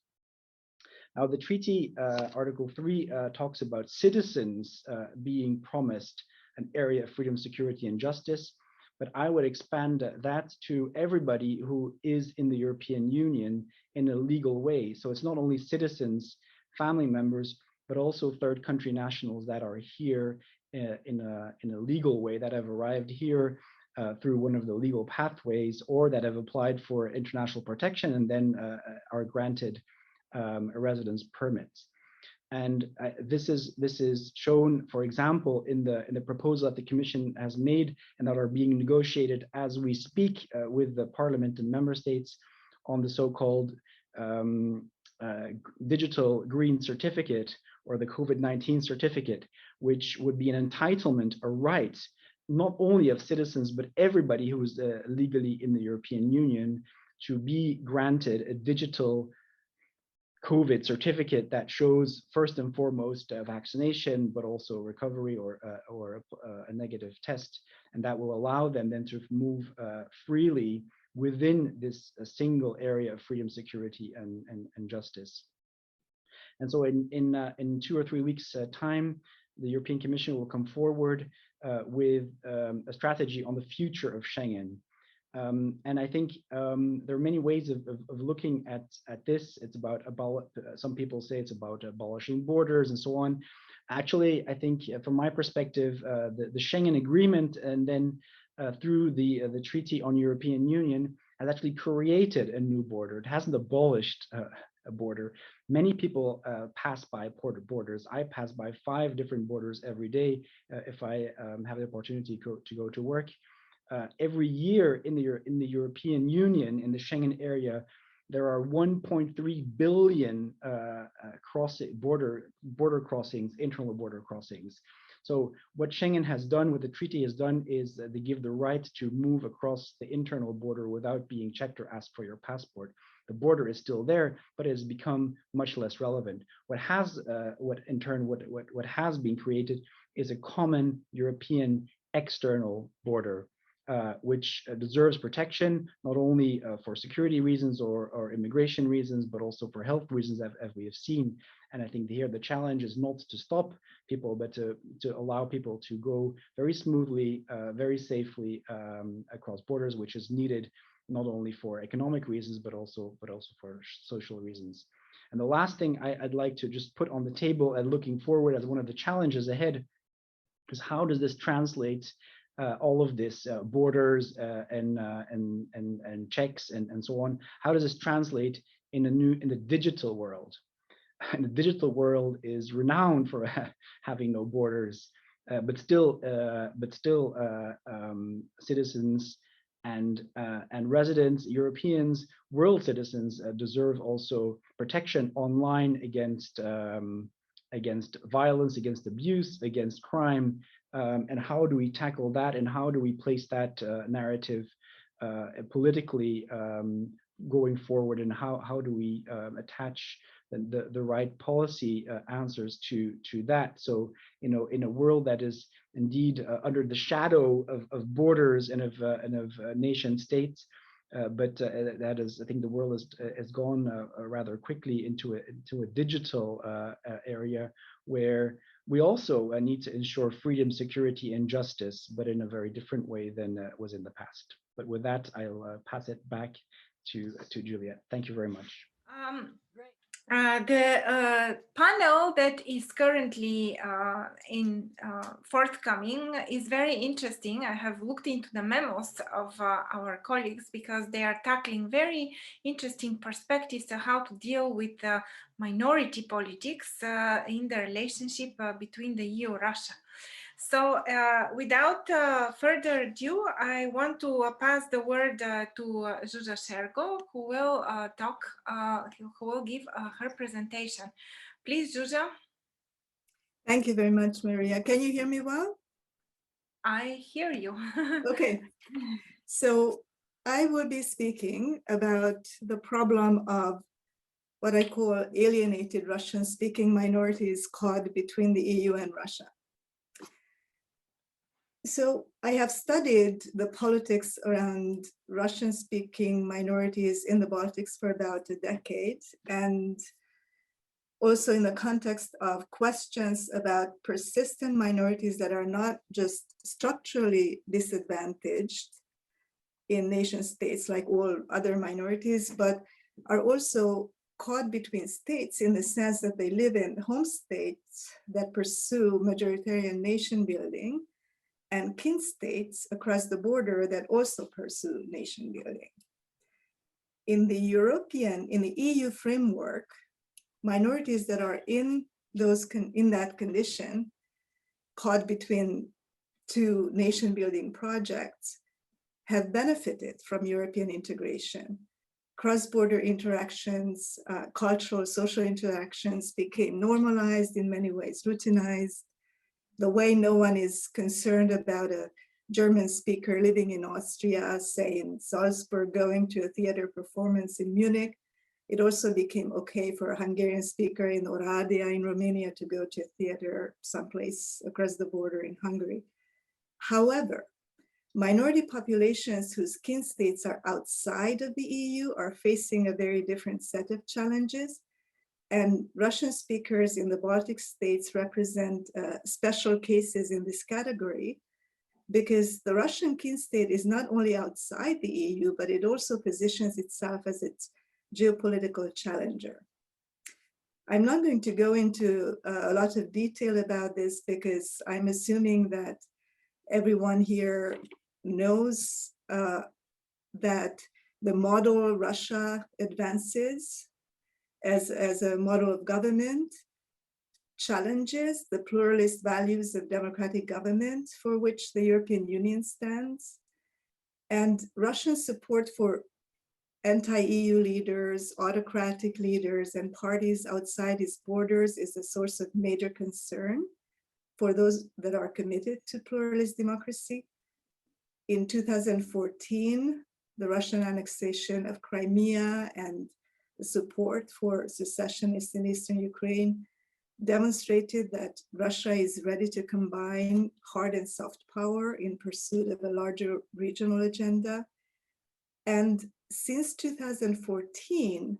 Now, the treaty, Article 3, talks about citizens being promised an area of freedom, security, and justice, but I would expand that to everybody who is in the European Union in a legal way. So it's not only citizens, family members, but also third country nationals that are here in a legal way, that have arrived here through one of the legal pathways, or that have applied for international protection and then are granted a residence permit. And this is shown, for example, in the proposal that the Commission has made and that are being negotiated as we speak with the Parliament and member states on the so-called digital green certificate, or the COVID-19 certificate, which would be an entitlement, a right, not only of citizens, but everybody who is legally in the European Union, to be granted a digital COVID certificate that shows first and foremost vaccination, but also recovery or a negative test. And that will allow them then to move freely within this single area of freedom, security, and justice. And so in 2 or 3 weeks time, the European Commission will come forward with a strategy on the future of Schengen. And I think there are many ways of looking at this. It's about some people say it's about abolishing borders and so on. Actually, I think from my perspective, the Schengen Agreement, and then through the Treaty on European Union, has actually created a new border. It hasn't abolished a border. Many people pass by borders. I pass by 5 different borders every day if I have the opportunity to go to work. Every year in the European Union, in the Schengen area, there are 1.3 billion border crossings, internal border crossings. So what Schengen has done, what the treaty has done, is they give the right to move across the internal border without being checked or asked for your passport. The border is still there, but it has become much less relevant. What has been created is a common European external border, which deserves protection, not only for security reasons or immigration reasons, but also for health reasons, as we have seen. And I think here the challenge is not to stop people, but to allow people to go very smoothly, very safely across borders, which is needed not only for economic reasons, but also for social reasons. And the last thing I'd like to just put on the table and looking forward as one of the challenges ahead is, how does this translate all of this borders and checks and so on? How does this translate in the digital world? And the digital world is renowned for having no borders. but still citizens and residents, Europeans, world citizens deserve also protection online against violence, against abuse, against crime. And how do we tackle that? And how do we place that narrative politically going forward? And how do we attach the right policy answers to that? So, you know, in a world that is indeed under the shadow of borders and of nation states, but that is, I think the world has gone rather quickly into a digital area where we also need to ensure freedom, security, and justice, but in a very different way than was in the past. But with that, I'll pass it back to Juliette. Thank you very much. Great. The panel that is currently forthcoming is very interesting. I have looked into the memos of our colleagues because they are tackling very interesting perspectives on how to deal with minority politics in the relationship between the EU and Russia. So without further ado, I want to pass the word to Zsuzsa Shergo, who will who will give her presentation. Please, Zsuzsa. Thank you very much, Maria. Can you hear me well? I hear you. Okay. So I will be speaking about the problem of what I call alienated Russian-speaking minorities caught between the EU and Russia. So I have studied the politics around Russian-speaking minorities in the Baltics for about a decade, and also in the context of questions about persistent minorities that are not just structurally disadvantaged in nation states like all other minorities, but are also caught between states in the sense that they live in home states that pursue majoritarian nation building, and kin states across the border that also pursue nation building. In the EU framework, minorities that are in that condition, caught between two nation building projects, have benefited from European integration. Cross-border interactions, cultural, social interactions became normalized, in many ways routinized. The way no one is concerned about a German speaker living in Austria, say in Salzburg, going to a theater performance in Munich. It also became okay for a Hungarian speaker in Oradea in Romania to go to a theater someplace across the border in Hungary. However, minority populations whose kin states are outside of the EU are facing a very different set of challenges. And Russian speakers in the Baltic states represent special cases in this category, because the Russian kin state is not only outside the EU, but it also positions itself as its geopolitical challenger. I'm not going to go into a lot of detail about this because I'm assuming that everyone here knows that the model Russia advances as a model of government challenges the pluralist values of democratic government for which the European Union stands. And Russian support for anti-EU leaders, autocratic leaders, and parties outside its borders is a source of major concern for those that are committed to pluralist democracy. In 2014, the Russian annexation of Crimea and the support for secessionists in Eastern Ukraine demonstrated that Russia is ready to combine hard and soft power in pursuit of a larger regional agenda. And since 2014,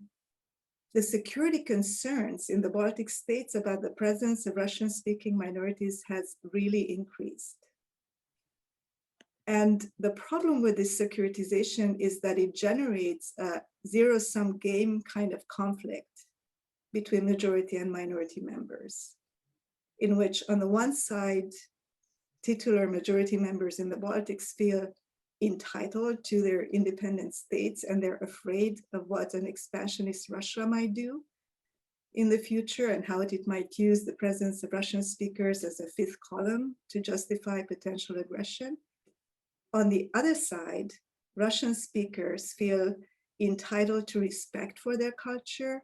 the security concerns in the Baltic states about the presence of Russian-speaking minorities has really increased. And the problem with this securitization is that it generates a zero-sum game kind of conflict between majority and minority members, in which on the one side, titular majority members in the Baltics feel entitled to their independent states and they're afraid of what an expansionist Russia might do. in the future and how it might use the presence of Russian speakers as a fifth column to justify potential aggression. On the other side, Russian speakers feel entitled to respect for their culture,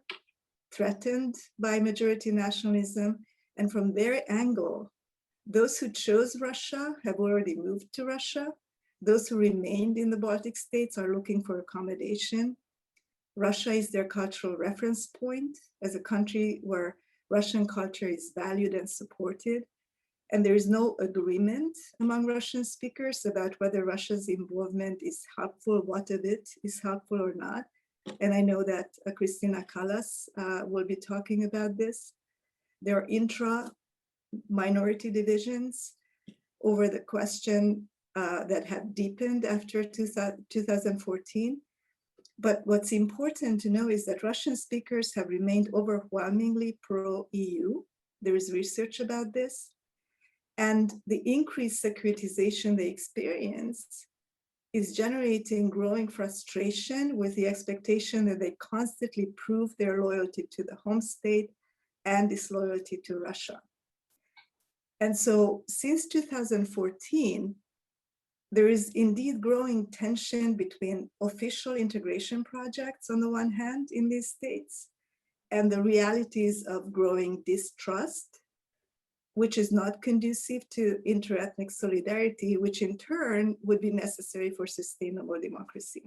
threatened by majority nationalism, and from their angle, those who chose Russia have already moved to Russia. Those who remained in the Baltic states are looking for accommodation. Russia is their cultural reference point as a country where Russian culture is valued and supported. And there is no agreement among Russian speakers about whether Russia's involvement is helpful, what of it is helpful or not. And I know that Kristina Kallas will be talking about this. There are intra-minority divisions over the question that have deepened after 2014. But what's important to know is that Russian speakers have remained overwhelmingly pro-EU. There is research about this. And the increased securitization they experience is generating growing frustration with the expectation that they constantly prove their loyalty to the home state and disloyalty to Russia. And so since 2014, there is indeed growing tension between official integration projects on the one hand in these states and the realities of growing distrust, which is not conducive to interethnic solidarity, which in turn would be necessary for sustainable democracy.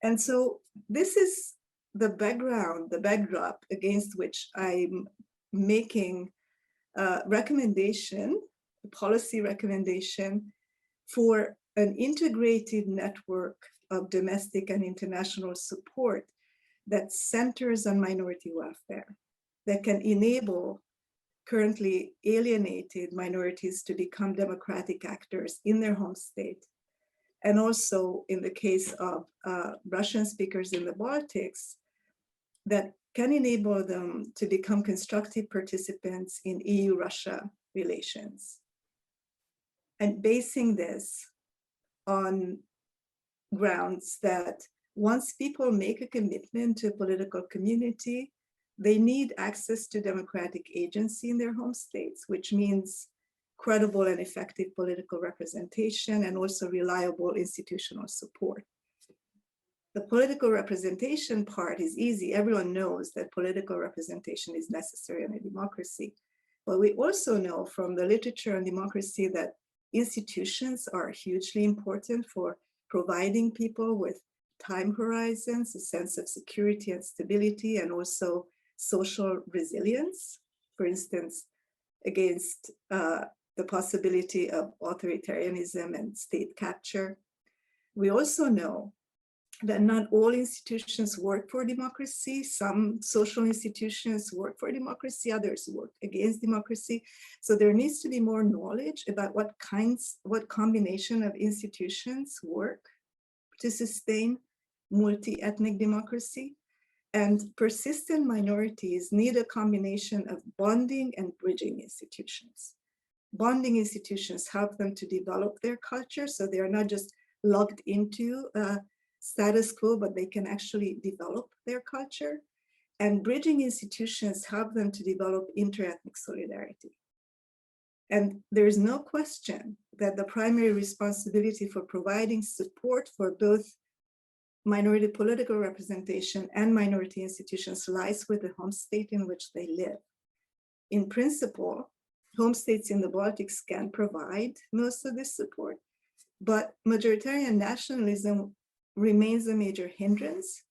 And so this is the background, the backdrop against which I'm making a recommendation, a policy recommendation for an integrated network of domestic and international support that centers on minority welfare, that can enable currently alienated minorities to become democratic actors in their home state. And also in the case of Russian speakers in the Baltics, that can enable them to become constructive participants in EU-Russia relations. And basing this on grounds that once people make a commitment to a political community, they need access to democratic agency in their home states, which means credible and effective political representation and also reliable institutional support. The political representation part is easy. Everyone knows that political representation is necessary in a democracy. But we also know from the literature on democracy that institutions are hugely important for providing people with time horizons, a sense of security and stability, and also social resilience, for instance, against the possibility of authoritarianism and state capture. We also know that not all institutions work for democracy. Some social institutions work for democracy, others work against democracy. So there needs to be more knowledge about what combination of institutions work to sustain multi-ethnic democracy. And persistent minorities need a combination of bonding and bridging institutions. Bonding institutions help them to develop their culture, so they are not just logged into status quo, but they can actually develop their culture. And bridging institutions help them to develop interethnic solidarity. And there is no question that the primary responsibility for providing support for both minority political representation and minority institutions lies with the home state in which they live. In principle, home states in the Baltics can provide most of this support, but majoritarian nationalism remains a major hindrance,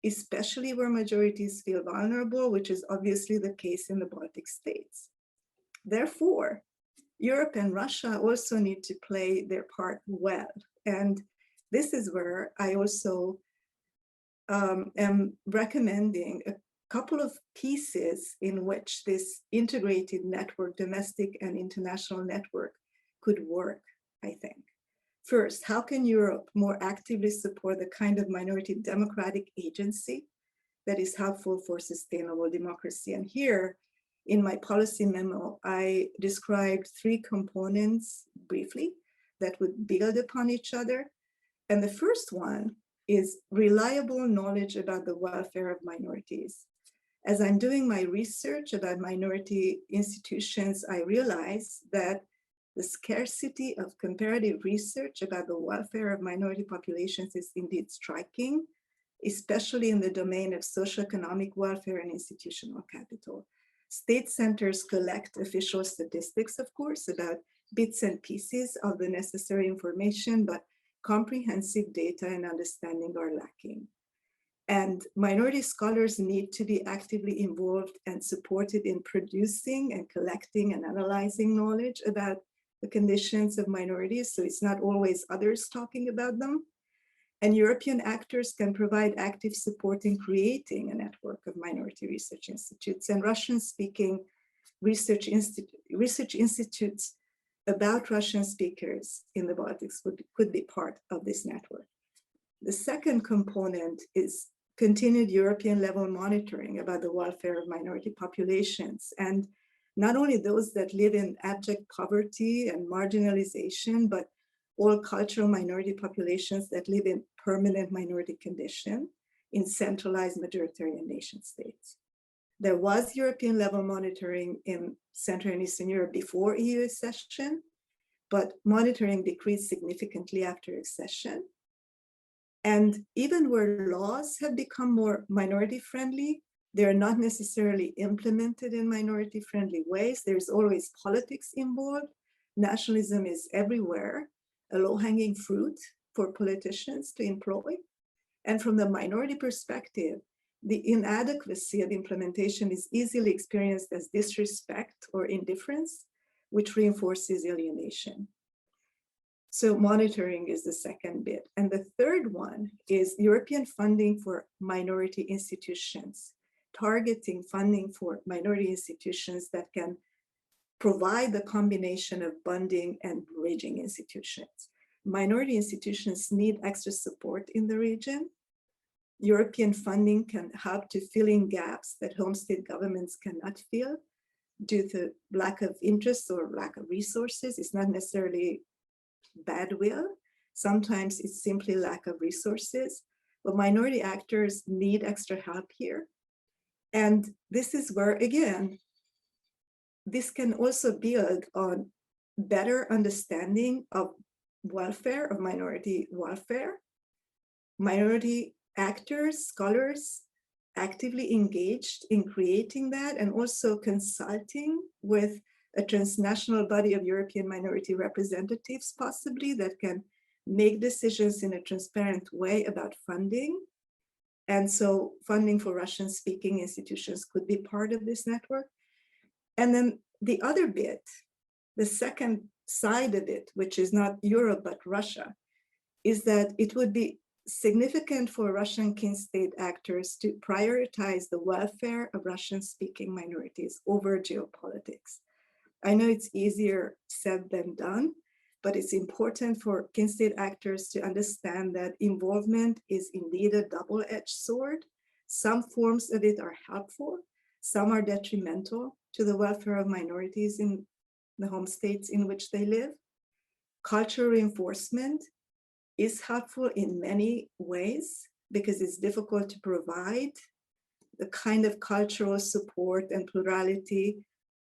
especially where majorities feel vulnerable, which is obviously the case in the Baltic states. Therefore, Europe and Russia also need to play their part well. And this is where I also am recommending a couple of pieces in which this integrated network, domestic and international network, could work, I think. First, how can Europe more actively support the kind of minority democratic agency that is helpful for sustainable democracy? And here, in my policy memo, I described three components briefly that would build upon each other. And the first one is reliable knowledge about the welfare of minorities. As I'm doing my research about minority institutions, I realize that the scarcity of comparative research about the welfare of minority populations is indeed striking, especially in the domain of socioeconomic welfare and institutional capital. State centers collect official statistics, of course, about bits and pieces of the necessary information, but comprehensive data and understanding are lacking. And minority scholars need to be actively involved and supported in producing and collecting and analyzing knowledge about the conditions of minorities. So it's not always others talking about them. And European actors can provide active support in creating a network of minority research institutes, and Russian-speaking research institutes about Russian speakers in the Baltics could be part of this network. The second component is continued European level monitoring about the welfare of minority populations, and not only those that live in abject poverty and marginalization, but all cultural minority populations that live in permanent minority condition in centralized majoritarian nation states. There was European level monitoring in Central and Eastern Europe before EU accession, but monitoring decreased significantly after accession. And even where laws have become more minority friendly, they are not necessarily implemented in minority friendly ways. There's always politics involved. Nationalism is everywhere, a low-hanging fruit for politicians to employ. And from the minority perspective, the inadequacy of implementation is easily experienced as disrespect or indifference, which reinforces alienation. So monitoring is the second bit. And the third one is European funding for minority institutions, targeting funding for minority institutions that can provide the combination of bonding and bridging institutions. Minority institutions need extra support in the region. European funding can help to fill in gaps that home state governments cannot fill due to lack of interest or lack of resources. It's not necessarily bad will. Sometimes it's simply lack of resources, but minority actors need extra help here. And this is where, again, this can also build on better understanding of welfare, of minority welfare. Minority actors, scholars, actively engaged in creating that, and also consulting with a transnational body of European minority representatives, possibly, that can make decisions in a transparent way about funding. And so funding for Russian-speaking institutions could be part of this network. And then the other bit, the second side of it, which is not Europe but Russia, is that it would be significant for Russian kin state actors to prioritize the welfare of Russian-speaking minorities over geopolitics. I know it's easier said than done, but it's important for kin state actors to understand that involvement is indeed a double-edged sword. Some forms of it are helpful, some are detrimental to the welfare of minorities in the home states in which they live. Cultural reinforcement is helpful in many ways because it's difficult to provide the kind of cultural support and plurality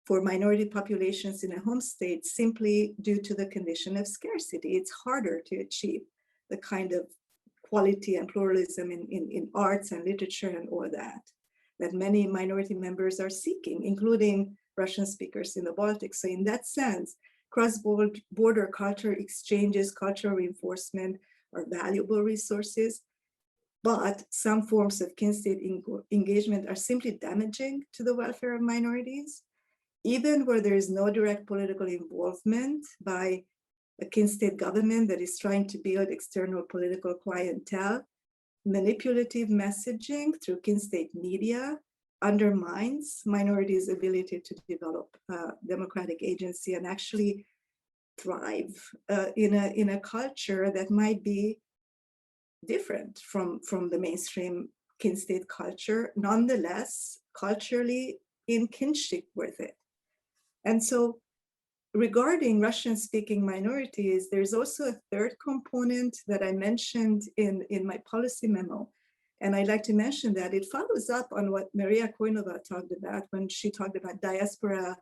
for minority populations in a home state simply due to the condition of scarcity. It's harder to achieve the kind of quality and pluralism in arts and literature and all that many minority members are seeking, including Russian speakers in the Baltics. So in that sense, cross-border cultural exchanges, cultural reinforcement are valuable resources, but some forms of kin state engagement are simply damaging to the welfare of minorities. Even where there is no direct political involvement by a kin state government that is trying to build external political clientele, manipulative messaging through kin state media undermines minorities' ability to develop democratic agency and actually thrive in a culture that might be different from the mainstream kin state culture, nonetheless, culturally in kinship with it. And so regarding Russian-speaking minorities, there's also a third component that I mentioned in my policy memo, And I'd like to mention that it follows up on what Maria Koinova talked about when she talked about diasporas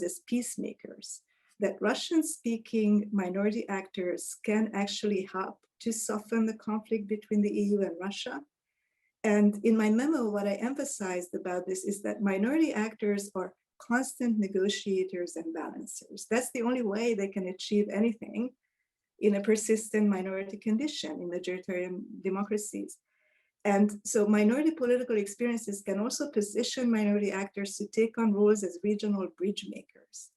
as peacemakers, that Russian-speaking minority actors can actually help to soften the conflict between the EU and Russia. And in my memo, what I emphasized about this is that minority actors are constant negotiators and balancers. That's the only way they can achieve anything in a persistent minority condition in majoritarian democracies. And so minority political experiences can also position minority actors to take on roles as regional bridge makers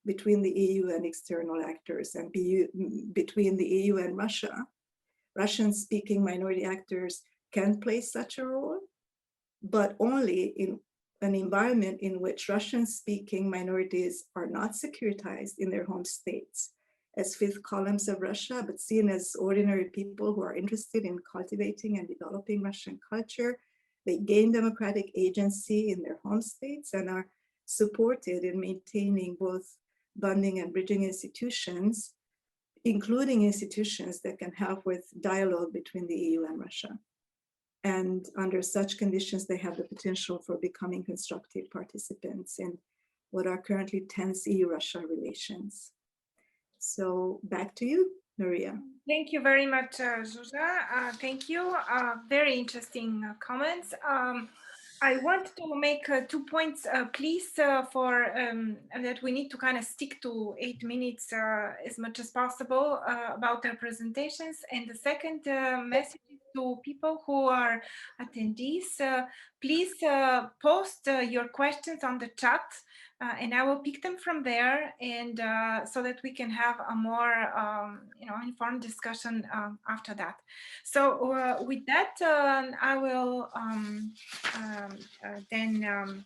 between the EU and external actors, and between the EU and Russia. Russian-speaking minority actors can play such a role, but only in an environment in which Russian-speaking minorities are not securitized in their home states as fifth columns of Russia, but seen as ordinary people who are interested in cultivating and developing Russian culture. They gain democratic agency in their home states and are supported in maintaining both bonding and bridging institutions, including institutions that can help with dialogue between the EU and Russia. And under such conditions, they have the potential for becoming constructive participants in what are currently tense EU-Russia relations. So back to you, Maria. Thank you very much, Zsuzsa. Thank you. Very interesting comments. I want to make 2 points, please, for that we need to kind of stick to 8 minutes as much as possible about our presentations. And the second message to people who are attendees, please post your questions on the chat. And I will pick them from there, and so that we can have a more, informed discussion after that. So with that, I will then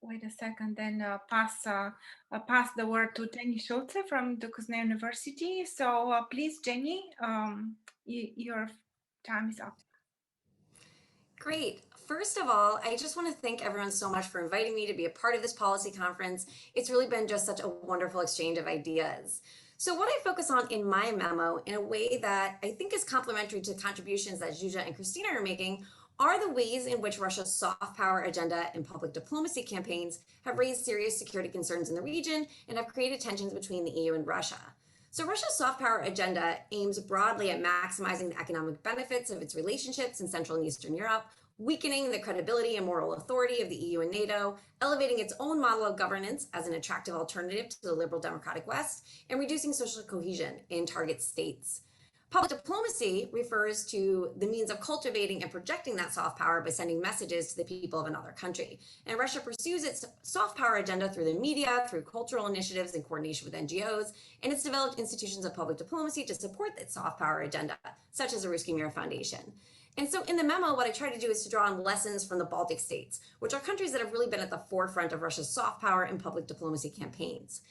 wait a second. Then pass the word to Jenny Schulze from the Kuzma University. So please, Jenny, your time is up. Great. First of all, I just want to thank everyone so much for inviting me to be a part of this policy conference. It's really been just such a wonderful exchange of ideas. So what I focus on in my memo, in a way that I think is complementary to contributions that Zsuzsa and Christina are making, are the ways in which Russia's soft power agenda and public diplomacy campaigns have raised serious security concerns in the region and have created tensions between the EU and Russia. So Russia's soft power agenda aims broadly at maximizing the economic benefits of its relationships in Central and Eastern Europe, weakening the credibility and moral authority of the EU and NATO, elevating its own model of governance as an attractive alternative to the liberal democratic West, and reducing social cohesion in target states. Public diplomacy refers to the means of cultivating and projecting that soft power by sending messages to the people of another country. And Russia pursues its soft power agenda through the media, through cultural initiatives in coordination with NGOs, and it's developed institutions of public diplomacy to support its soft power agenda, such as the Ruski Mir Foundation. And so in the memo, what I try to do is to draw on lessons from the Baltic states, which are countries that have really been at the forefront of Russia's soft power and public diplomacy campaigns.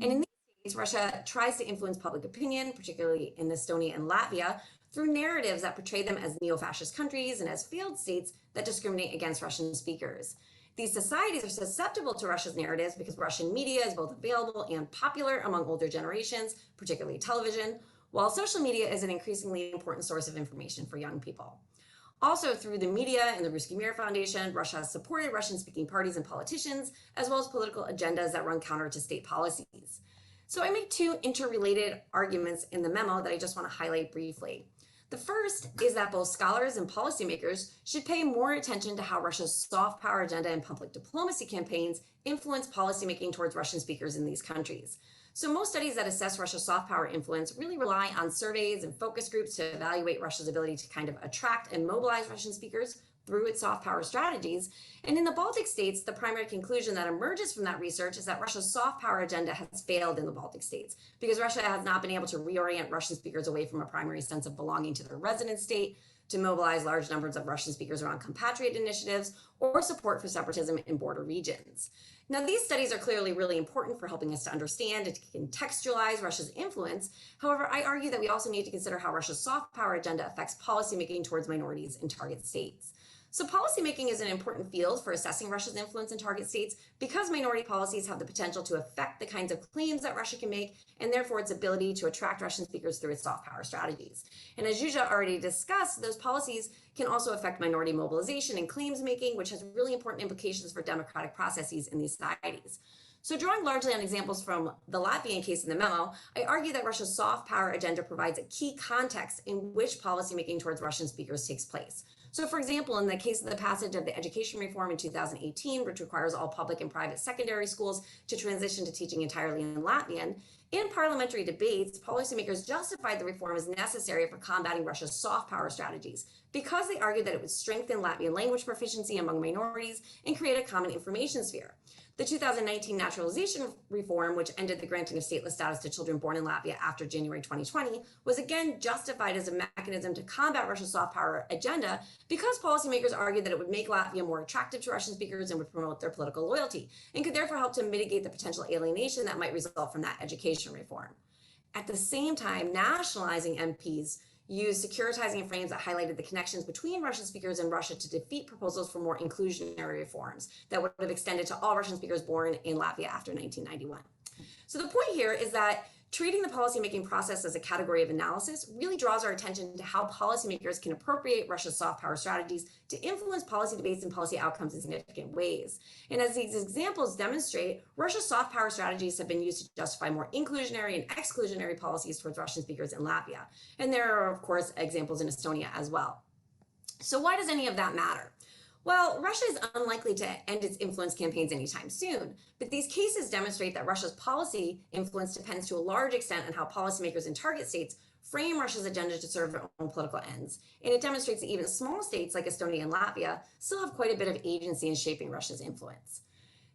And in these states, Russia tries to influence public opinion, particularly in Estonia and Latvia, through narratives that portray them as neo-fascist countries and as failed states that discriminate against Russian speakers. These societies are susceptible to Russia's narratives because Russian media is both available and popular among older generations, particularly television, while social media is an increasingly important source of information for young people. Also, through the media and the Ruski Mir Foundation, Russia has supported Russian-speaking parties and politicians, as well as political agendas that run counter to state policies. So I make 2 interrelated arguments in the memo that I just want to highlight briefly. The first is that both scholars and policymakers should pay more attention to how Russia's soft power agenda and public diplomacy campaigns influence policymaking towards Russian speakers in these countries. So most studies that assess Russia's soft power influence really rely on surveys and focus groups to evaluate Russia's ability to kind of attract and mobilize Russian speakers through its soft power strategies. And in the Baltic states, the primary conclusion that emerges from that research is that Russia's soft power agenda has failed in the Baltic states because Russia has not been able to reorient Russian speakers away from a primary sense of belonging to their resident state, to mobilize large numbers of Russian speakers around compatriot initiatives, or support for separatism in border regions. Now, these studies are clearly really important for helping us to understand and to contextualize Russia's influence. However, I argue that we also need to consider how Russia's soft power agenda affects policymaking towards minorities in target states. So policymaking is an important field for assessing Russia's influence in target states because minority policies have the potential to affect the kinds of claims that Russia can make, and therefore its ability to attract Russian speakers through its soft power strategies. And as Zsuzsa already discussed, those policies can also affect minority mobilization and claims making, which has really important implications for democratic processes in these societies. So drawing largely on examples from the Latvian case in the memo, I argue that Russia's soft power agenda provides a key context in which policymaking towards Russian speakers takes place. So for example, in the case of the passage of the education reform in 2018, which requires all public and private secondary schools to transition to teaching entirely in Latvian, in parliamentary debates, policymakers justified the reform as necessary for combating Russia's soft power strategies because they argued that it would strengthen Latvian language proficiency among minorities and create a common information sphere. The 2019 naturalization reform, which ended the granting of stateless status to children born in Latvia after January 2020, was again justified as a mechanism to combat Russia's soft power agenda because policymakers argued that it would make Latvia more attractive to Russian speakers and would promote their political loyalty, and could therefore help to mitigate the potential alienation that might result from that education reform. At the same time, nationalizing MPs used securitizing frames that highlighted the connections between Russian speakers and Russia to defeat proposals for more inclusionary reforms that would have extended to all Russian speakers born in Latvia after 1991. So the point here is that treating the policymaking process as a category of analysis really draws our attention to how policymakers can appropriate Russia's soft power strategies to influence policy debates and policy outcomes in significant ways. And as these examples demonstrate, Russia's soft power strategies have been used to justify more inclusionary and exclusionary policies towards Russian speakers in Latvia. And there are, of course, examples in Estonia as well. So why does any of that matter? Well, Russia is unlikely to end its influence campaigns anytime soon, but these cases demonstrate that Russia's policy influence depends to a large extent on how policymakers in target states frame Russia's agenda to serve their own political ends. And it demonstrates that even small states like Estonia and Latvia still have quite a bit of agency in shaping Russia's influence.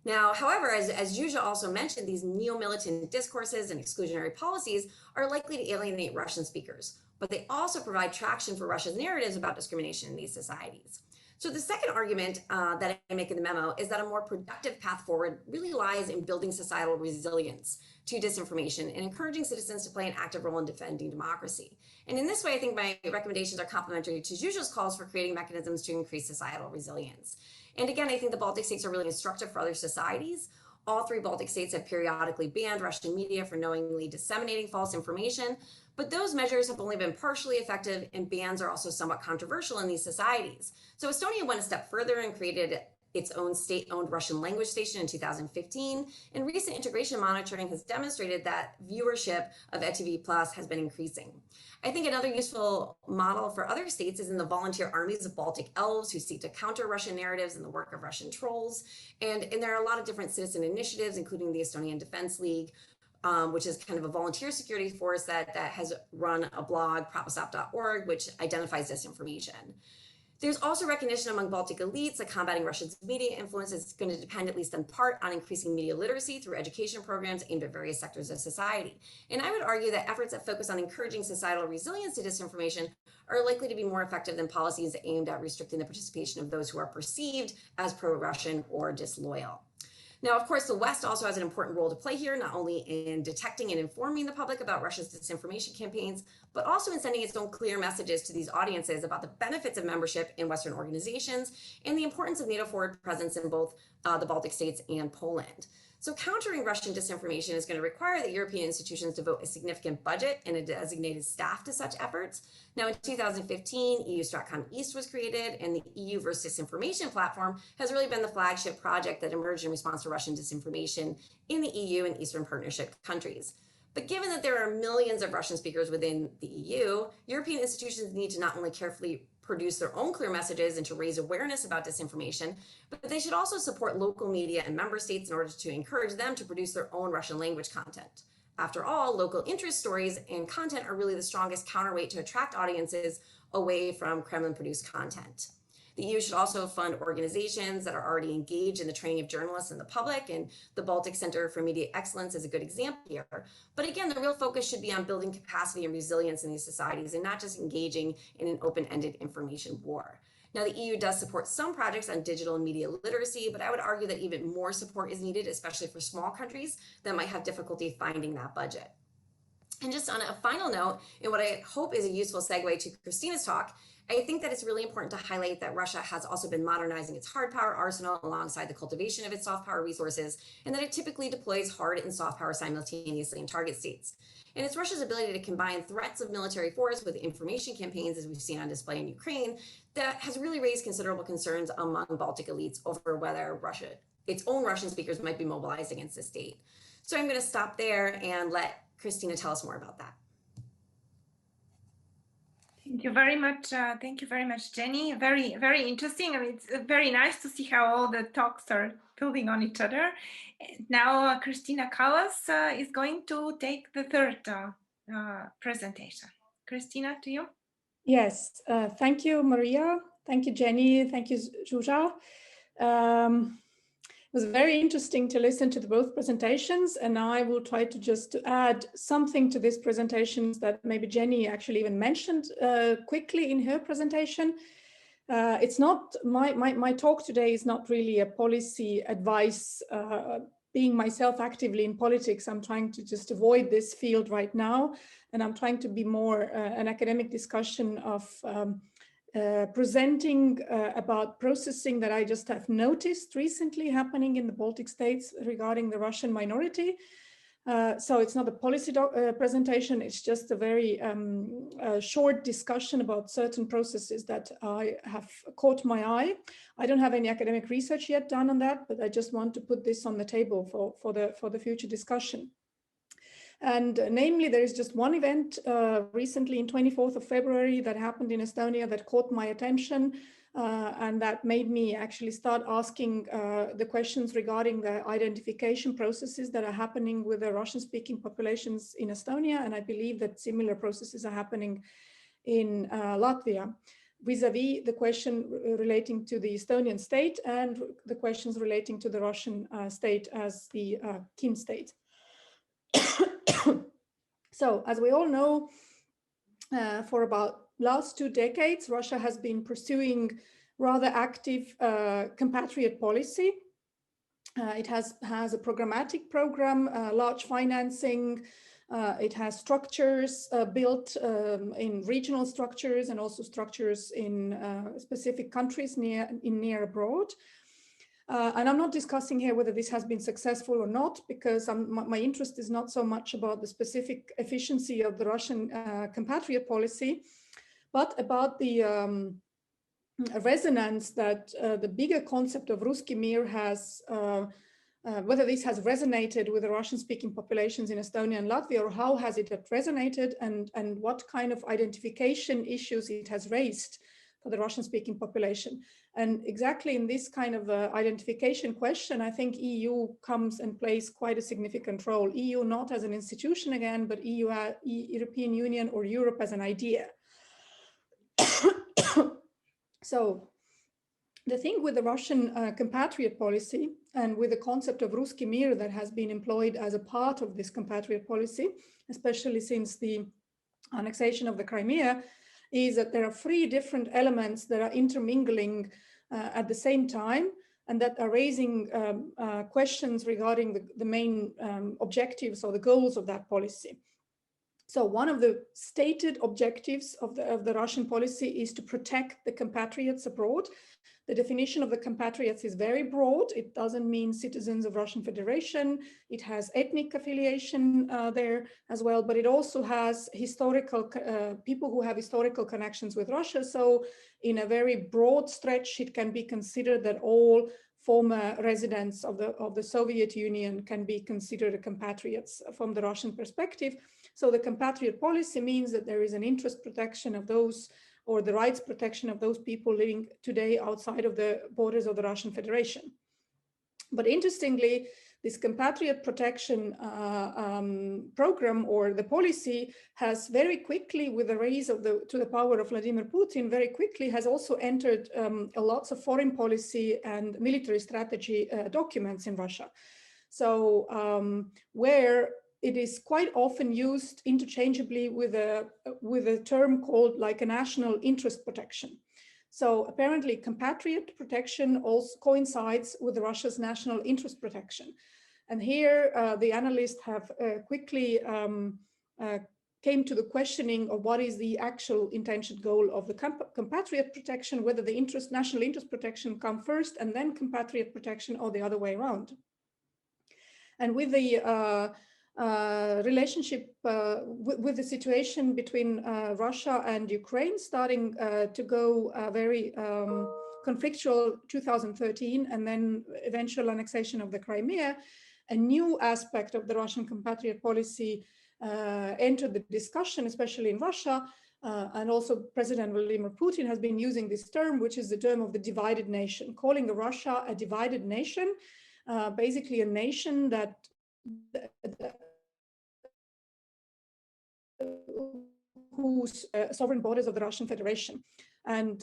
Now, however, as Zsuzsa also mentioned, these neo-militant discourses and exclusionary policies are likely to alienate Russian speakers, but they also provide traction for Russia's narratives about discrimination in these societies. So the second argument that I make in the memo is that a more productive path forward really lies in building societal resilience to disinformation and encouraging citizens to play an active role in defending democracy. And in this way, I think my recommendations are complementary to Zsuzsa's calls for creating mechanisms to increase societal resilience. And again, I think the Baltic states are really instructive for other societies. All three Baltic states have periodically banned Russian media for knowingly disseminating false information, but those measures have only been partially effective, and bans are also somewhat controversial in these societies. So Estonia went a step further and created its own state-owned Russian language station in 2015, and recent integration monitoring has demonstrated that viewership of ETV Plus has been increasing. I think another useful model for other states is in the volunteer armies of Baltic elves who seek to counter Russian narratives and the work of Russian trolls. And there are a lot of different citizen initiatives, including the Estonian Defense League, which is kind of a volunteer security force that has run a blog, propostop.org, which identifies disinformation. There's also recognition among Baltic elites that combating Russia's media influence is going to depend, at least in part, on increasing media literacy through education programs aimed at various sectors of society. And I would argue that efforts that focus on encouraging societal resilience to disinformation are likely to be more effective than policies aimed at restricting the participation of those who are perceived as pro-Russian or disloyal. Now, of course, the West also has an important role to play here, not only in detecting and informing the public about Russia's disinformation campaigns, but also in sending its own clear messages to these audiences about the benefits of membership in Western organizations and the importance of NATO forward presence in both the Baltic states and Poland. So countering Russian disinformation is going to require that European institutions devote a significant budget and a designated staff to such efforts. Now, in 2015, EU Stratcom East was created, and the EU versus Disinformation platform has really been the flagship project that emerged in response to Russian disinformation in the EU and Eastern Partnership countries. But given that there are millions of Russian speakers within the EU, European institutions need to not only carefully produce their own clear messages and to raise awareness about disinformation, but they should also support local media and member states in order to encourage them to produce their own Russian language content. After all, local interest stories and content are really the strongest counterweight to attract audiences away from Kremlin-produced content. The EU should also fund organizations that are already engaged in the training of journalists and the public, and the Baltic Center for Media Excellence is a good example here. But again, the real focus should be on building capacity and resilience in these societies and not just engaging in an open-ended information war. Now, the EU does support some projects on digital and media literacy, but I would argue that even more support is needed, especially for small countries that might have difficulty finding that budget. And just on a final note, and what I hope is a useful segue to Christina's talk, I think that it's really important to highlight that Russia has also been modernizing its hard power arsenal alongside the cultivation of its soft power resources, and that it typically deploys hard and soft power simultaneously in target states. And it's Russia's ability to combine threats of military force with information campaigns, as we've seen on display in Ukraine, that has really raised considerable concerns among Baltic elites over whether its own Russian speakers might be mobilized against the state. So I'm going to stop there and let Christina tell us more about that. Thank you very much. Thank you very much, Jenny. Very, very interesting. I mean, it's very nice to see how all the talks are building on each other. And now, Christina Callas is going to take the third presentation. Christina, to you. Yes, thank you, Maria. Thank you, Jenny. Thank you, Zsuzsa. It was very interesting to listen to both presentations, and I will try to just add something to these presentations that maybe Jenny actually even mentioned quickly in her presentation. It's not, my talk today is not really a policy advice. Being myself actively in politics, I'm trying to just avoid this field right now, and I'm trying to be more an academic discussion of presenting about processing that I just have noticed recently happening in the Baltic states regarding the Russian minority. So it's not a policy presentation, it's just a very short discussion about certain processes that I have caught my eye. I don't have any academic research yet done on that, but I just want to put this on the table for the future discussion. And namely, there is just one event recently in 24th of February that happened in Estonia that caught my attention and that made me actually start asking the questions regarding the identification processes that are happening with the Russian-speaking populations in Estonia. And I believe that similar processes are happening in Latvia, vis-a-vis the question relating to the Estonian state and the questions relating to the Russian state as the kin state. So, as we all know, for about last 2 decades, Russia has been pursuing rather active compatriot policy. It has a programmatic program, large financing. It has structures built in regional structures and also structures in specific countries near abroad. And I'm not discussing here whether this has been successful or not, because my interest is not so much about the specific efficiency of the Russian compatriot policy, but about the resonance that the bigger concept of Ruski Mir has, whether this has resonated with the Russian-speaking populations in Estonia and Latvia, or how has it resonated, and what kind of identification issues it has raised for the Russian-speaking population. And exactly in this kind of identification question, I think EU comes and plays quite a significant role. EU not as an institution again, but European Union or Europe as an idea. So the thing with the Russian compatriot policy and with the concept of Ruski Mir that has been employed as a part of this compatriot policy, especially since the annexation of the Crimea, is that there are 3 different elements that are intermingling at the same time and that are raising questions regarding the main objectives or the goals of that policy. So one of the stated objectives of the Russian policy is to protect the compatriots abroad. The definition of the compatriots is very broad. It doesn't mean citizens of Russian Federation. It has ethnic affiliation there as well, but it also has historical people who have historical connections with Russia. So in a very broad stretch, it can be considered that all former residents of the Soviet Union can be considered compatriots from the Russian perspective. So the compatriot policy means that there is an interest protection of those, or the rights protection of those people living today outside of the borders of the Russian Federation. But interestingly, this compatriot protection program, or the policy, has very quickly, with the rise of to the power of Vladimir Putin, very quickly has also entered lots of foreign policy and military strategy documents in Russia. So where it is quite often used interchangeably with a term called like a national interest protection. So apparently compatriot protection also coincides with Russia's national interest protection. And here the analysts have quickly came to the questioning of what is the actual intention goal of the compatriot protection, whether the national interest protection come first and then compatriot protection, or the other way around. And with the relationship with the situation between Russia and Ukraine starting to go very conflictual 2013, and then eventual annexation of the Crimea, a new aspect of the Russian compatriot policy entered the discussion, especially in Russia, and also President Vladimir Putin has been using this term, which is the term of the divided nation, calling Russia a divided nation, basically a nation that whose sovereign borders of the Russian Federation. And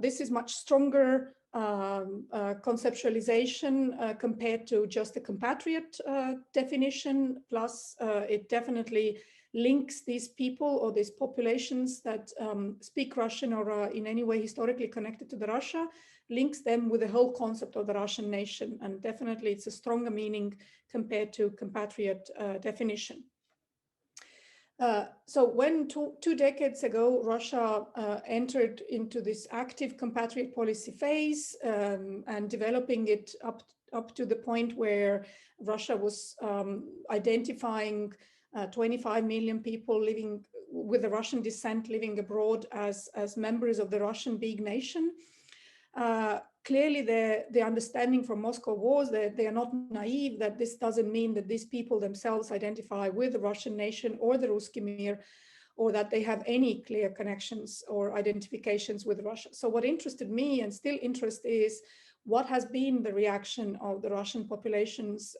this is much stronger conceptualization compared to just the compatriot definition. Plus, it definitely links these people or these populations that speak Russian or are in any way historically connected to the Russia, links them with the whole concept of the Russian nation. And definitely it's a stronger meaning compared to compatriot definition. So when two decades ago, Russia entered into this active compatriot policy phase and developing it up to the point where Russia was identifying 25 million people living with a Russian descent living abroad as members of the Russian big nation. Clearly, the understanding from Moscow was that they are not naive, that this doesn't mean that these people themselves identify with the Russian nation or the Ruski Mir, or that they have any clear connections or identifications with Russia. So what interested me and still interests is what has been the reaction of the Russian populations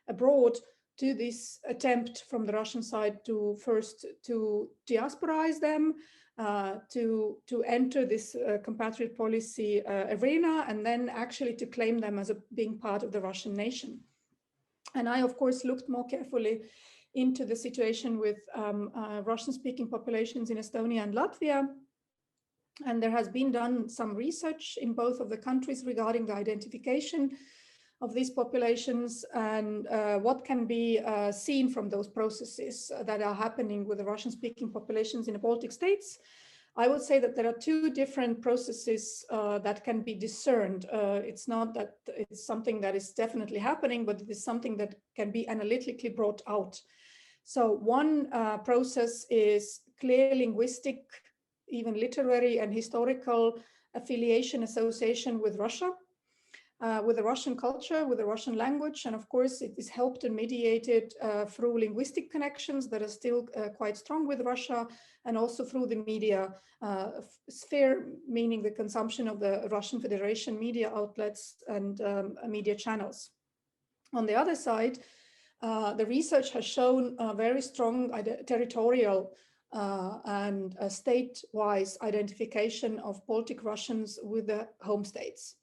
abroad to this attempt from the Russian side to first to diasporize them, to enter this compatriot policy arena, and then actually to claim them as being part of the Russian nation. And I, of course, looked more carefully into the situation with Russian-speaking populations in Estonia and Latvia. And there has been done some research in both of the countries regarding the identification of these populations and what can be seen from those processes that are happening with the Russian-speaking populations in the Baltic states. I would say that there are two different processes that can be discerned. It's not that it's something that is definitely happening, but it is something that can be analytically brought out. So one process is clear linguistic, even literary and historical affiliation, association with Russia. With the Russian culture, with the Russian language. And of course, it is helped and mediated through linguistic connections that are still quite strong with Russia, and also through the media sphere, meaning the consumption of the Russian Federation media outlets and media channels. On the other side, the research has shown a very strong territorial and state-wise identification of Baltic Russians with the home states.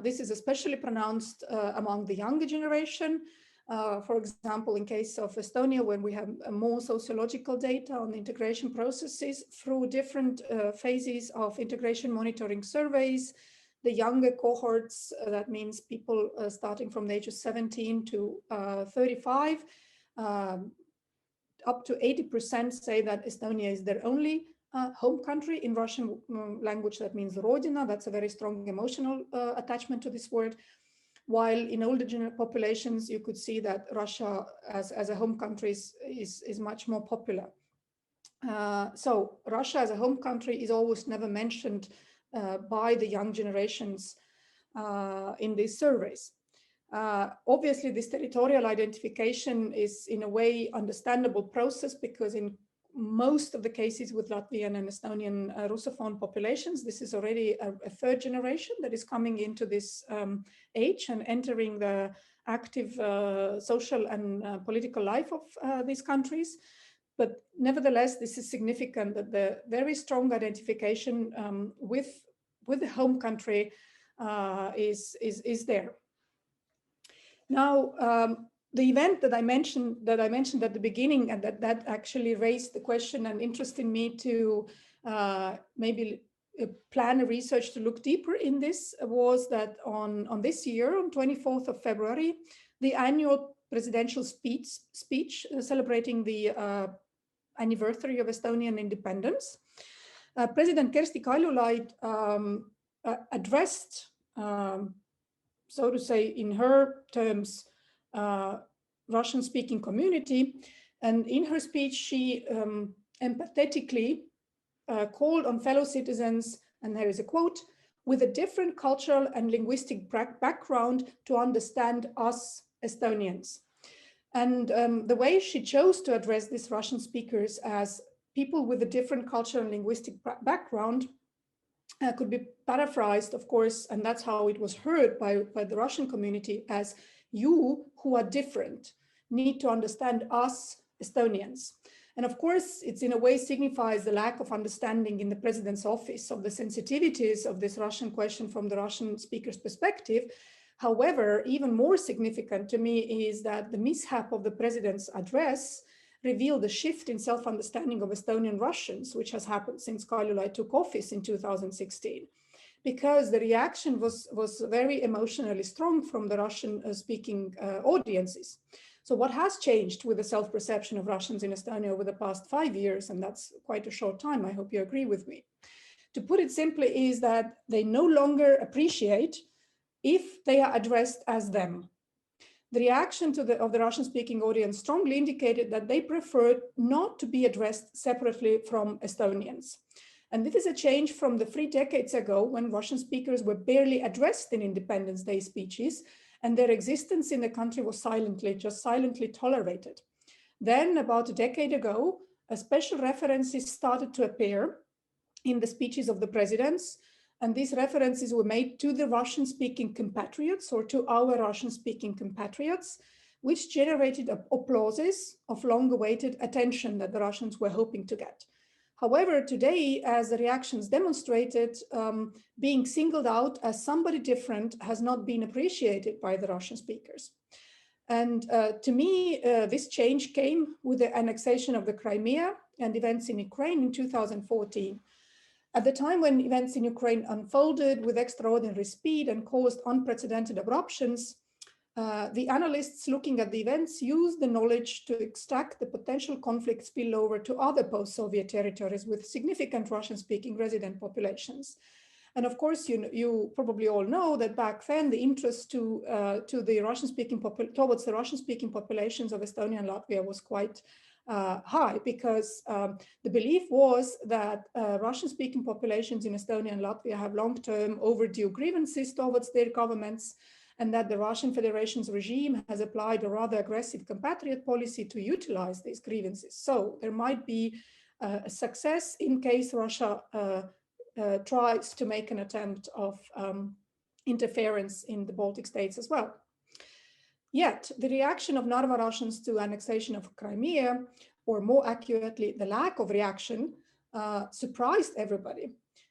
This is especially pronounced among the younger generation. For example, in case of Estonia, when we have more sociological data on integration processes through different phases of integration monitoring surveys, the younger cohorts, that means people starting from the age of 17 to 35, up to 80% say that Estonia is their only home country. In Russian language, that means Rodina. That's a very strong emotional attachment to this word. While in older populations, you could see that Russia as a home country is much more popular. So Russia as a home country is almost never mentioned by the young generations in these surveys. Obviously, this territorial identification is in a way understandable process, because in most of the cases with Latvian and Estonian Russophone populations, this is already a third generation that is coming into this age and entering the active social and political life of these countries. But nevertheless, this is significant that the very strong identification with the home country is there. Now, the event that I mentioned at the beginning, and that actually raised the question and interested me to maybe plan a research to look deeper in this, was that on this year, on 24th of February, the annual presidential speech celebrating the anniversary of Estonian independence. President Kersti Kaljulaid addressed, so to say, in her terms, Russian-speaking community. And in her speech, she empathetically called on fellow citizens, and there is a quote, with a different cultural and linguistic background to understand us Estonians. And the way she chose to address these Russian speakers as people with a different cultural and linguistic background could be paraphrased, of course, and that's how it was heard by the Russian community, as you who are different need to understand us Estonians. And of course, it's in a way signifies the lack of understanding in the president's office of the sensitivities of this Russian question from the Russian speaker's perspective. However, even more significant to me is that the mishap of the president's address revealed a shift in self-understanding of Estonian Russians, which has happened since Kaljulaid took office in 2016, because the reaction was very emotionally strong from the Russian-speaking audiences. So what has changed with the self-perception of Russians in Estonia over the past 5 years, and that's quite a short time, I hope you agree with me. To put it simply is that they no longer appreciate if they are addressed as them. The reaction of the Russian-speaking audience strongly indicated that they preferred not to be addressed separately from Estonians. And this is a change from the 3 decades ago when Russian speakers were barely addressed in Independence Day speeches, and their existence in the country was just silently tolerated. Then, about a decade ago, special references started to appear in the speeches of the presidents, and these references were made to the Russian-speaking compatriots or to our Russian-speaking compatriots, which generated applauses of long-awaited attention that the Russians were hoping to get. However, today, as the reactions demonstrated, being singled out as somebody different has not been appreciated by the Russian speakers. And to me, this change came with the annexation of the Crimea and events in Ukraine in 2014. At the time when events in Ukraine unfolded with extraordinary speed and caused unprecedented eruptions, the analysts looking at the events used the knowledge to extract the potential conflict spillover to other post-Soviet territories with significant Russian-speaking resident populations. And of course, you probably all know that back then the interest towards the Russian-speaking populations of Estonia and Latvia was quite high, because the belief was that Russian-speaking populations in Estonia and Latvia have long-term overdue grievances towards their governments, and that the Russian Federation's regime has applied a rather aggressive compatriot policy to utilize these grievances. So there might be a success in case Russia tries to make an attempt of interference in the Baltic states as well. Yet the reaction of Narva Russians to annexation of Crimea, or more accurately, the lack of reaction, surprised everybody.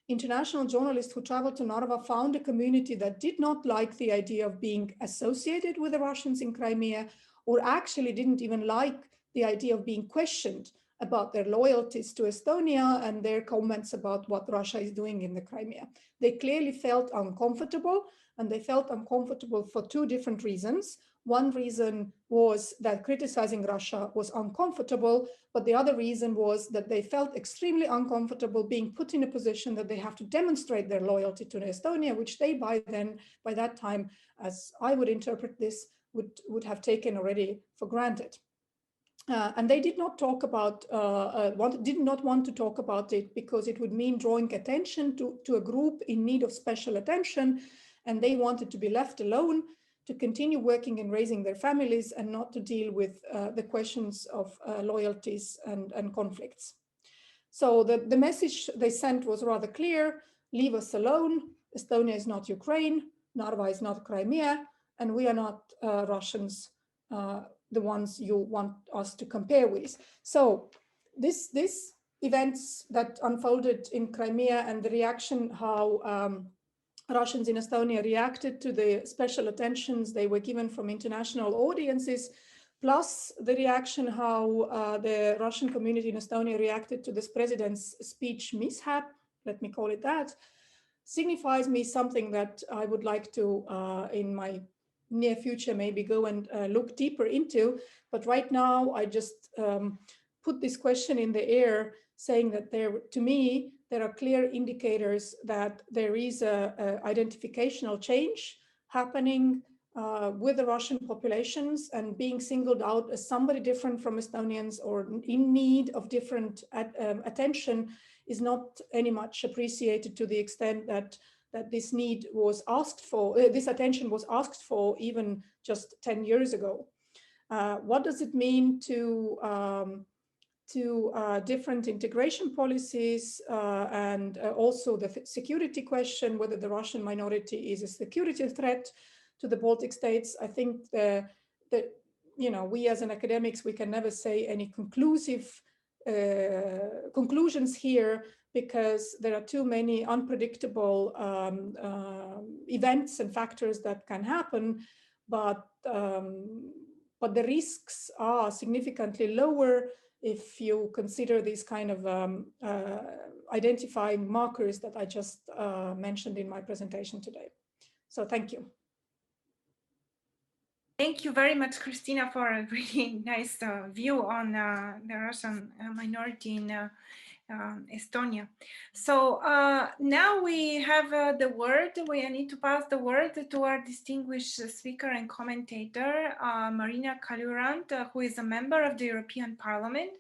International journalists who traveled to Narva found a community that did not like the idea of being associated with the Russians in Crimea, or actually didn't even like the idea of being questioned about their loyalties to Estonia and their comments about what Russia is doing in the Crimea. They clearly felt uncomfortable, and they felt uncomfortable for 2 different reasons. One reason was that criticizing Russia was uncomfortable, but the other reason was that they felt extremely uncomfortable being put in a position that they have to demonstrate their loyalty to Estonia, which they by that time, as I would interpret this, would have taken already for granted. And they did not talk about, did not want to talk about it because it would mean drawing attention to a group in need of special attention, and they wanted to be left alone to continue working and raising their families and not to deal with the questions of loyalties and conflicts. So the message they sent was rather clear: leave us alone. Estonia is not Ukraine, Narva is not Crimea, and we are not Russians, the ones you want us to compare with. So this events that unfolded in Crimea and the reaction how Russians in Estonia reacted to the special attentions they were given from international audiences, plus the reaction how the Russian community in Estonia reacted to this president's speech mishap, let me call it that, signifies me something that I would like to, in my near future, maybe go and look deeper into. But right now, I just put this question in the air, saying that to me, there are clear indicators that there is a identificational change happening with the Russian populations, and being singled out as somebody different from Estonians or in need of different attention is not any much appreciated to the extent that this need was asked for, this attention was asked for even just 10 years ago. What does it mean to different integration policies and also the security question, whether the Russian minority is a security threat to the Baltic states? I think that, you know, we as an academics, we can never say any conclusive conclusions here, because there are too many unpredictable events and factors that can happen, but the risks are significantly lower if you consider these kind of identifying markers that I just mentioned in my presentation today. So thank you. Thank you very much, Christina, for a really nice view on the Russian minority in Estonia. So now we have the word. We need to pass the word to our distinguished speaker and commentator, Marina Kaljurand, who is a member of the European Parliament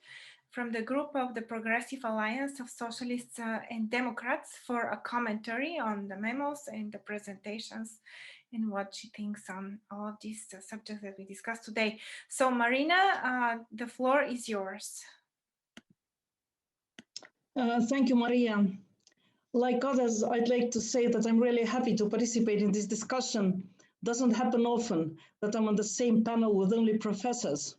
from the group of the Progressive Alliance of Socialists and Democrats, for a commentary on the memos and the presentations and what she thinks on all of these subjects that we discussed today. So Marina, the floor is yours. Thank you, Maria. Like others, I'd like to say that I'm really happy to participate in this discussion. Doesn't happen often that I'm on the same panel with only professors.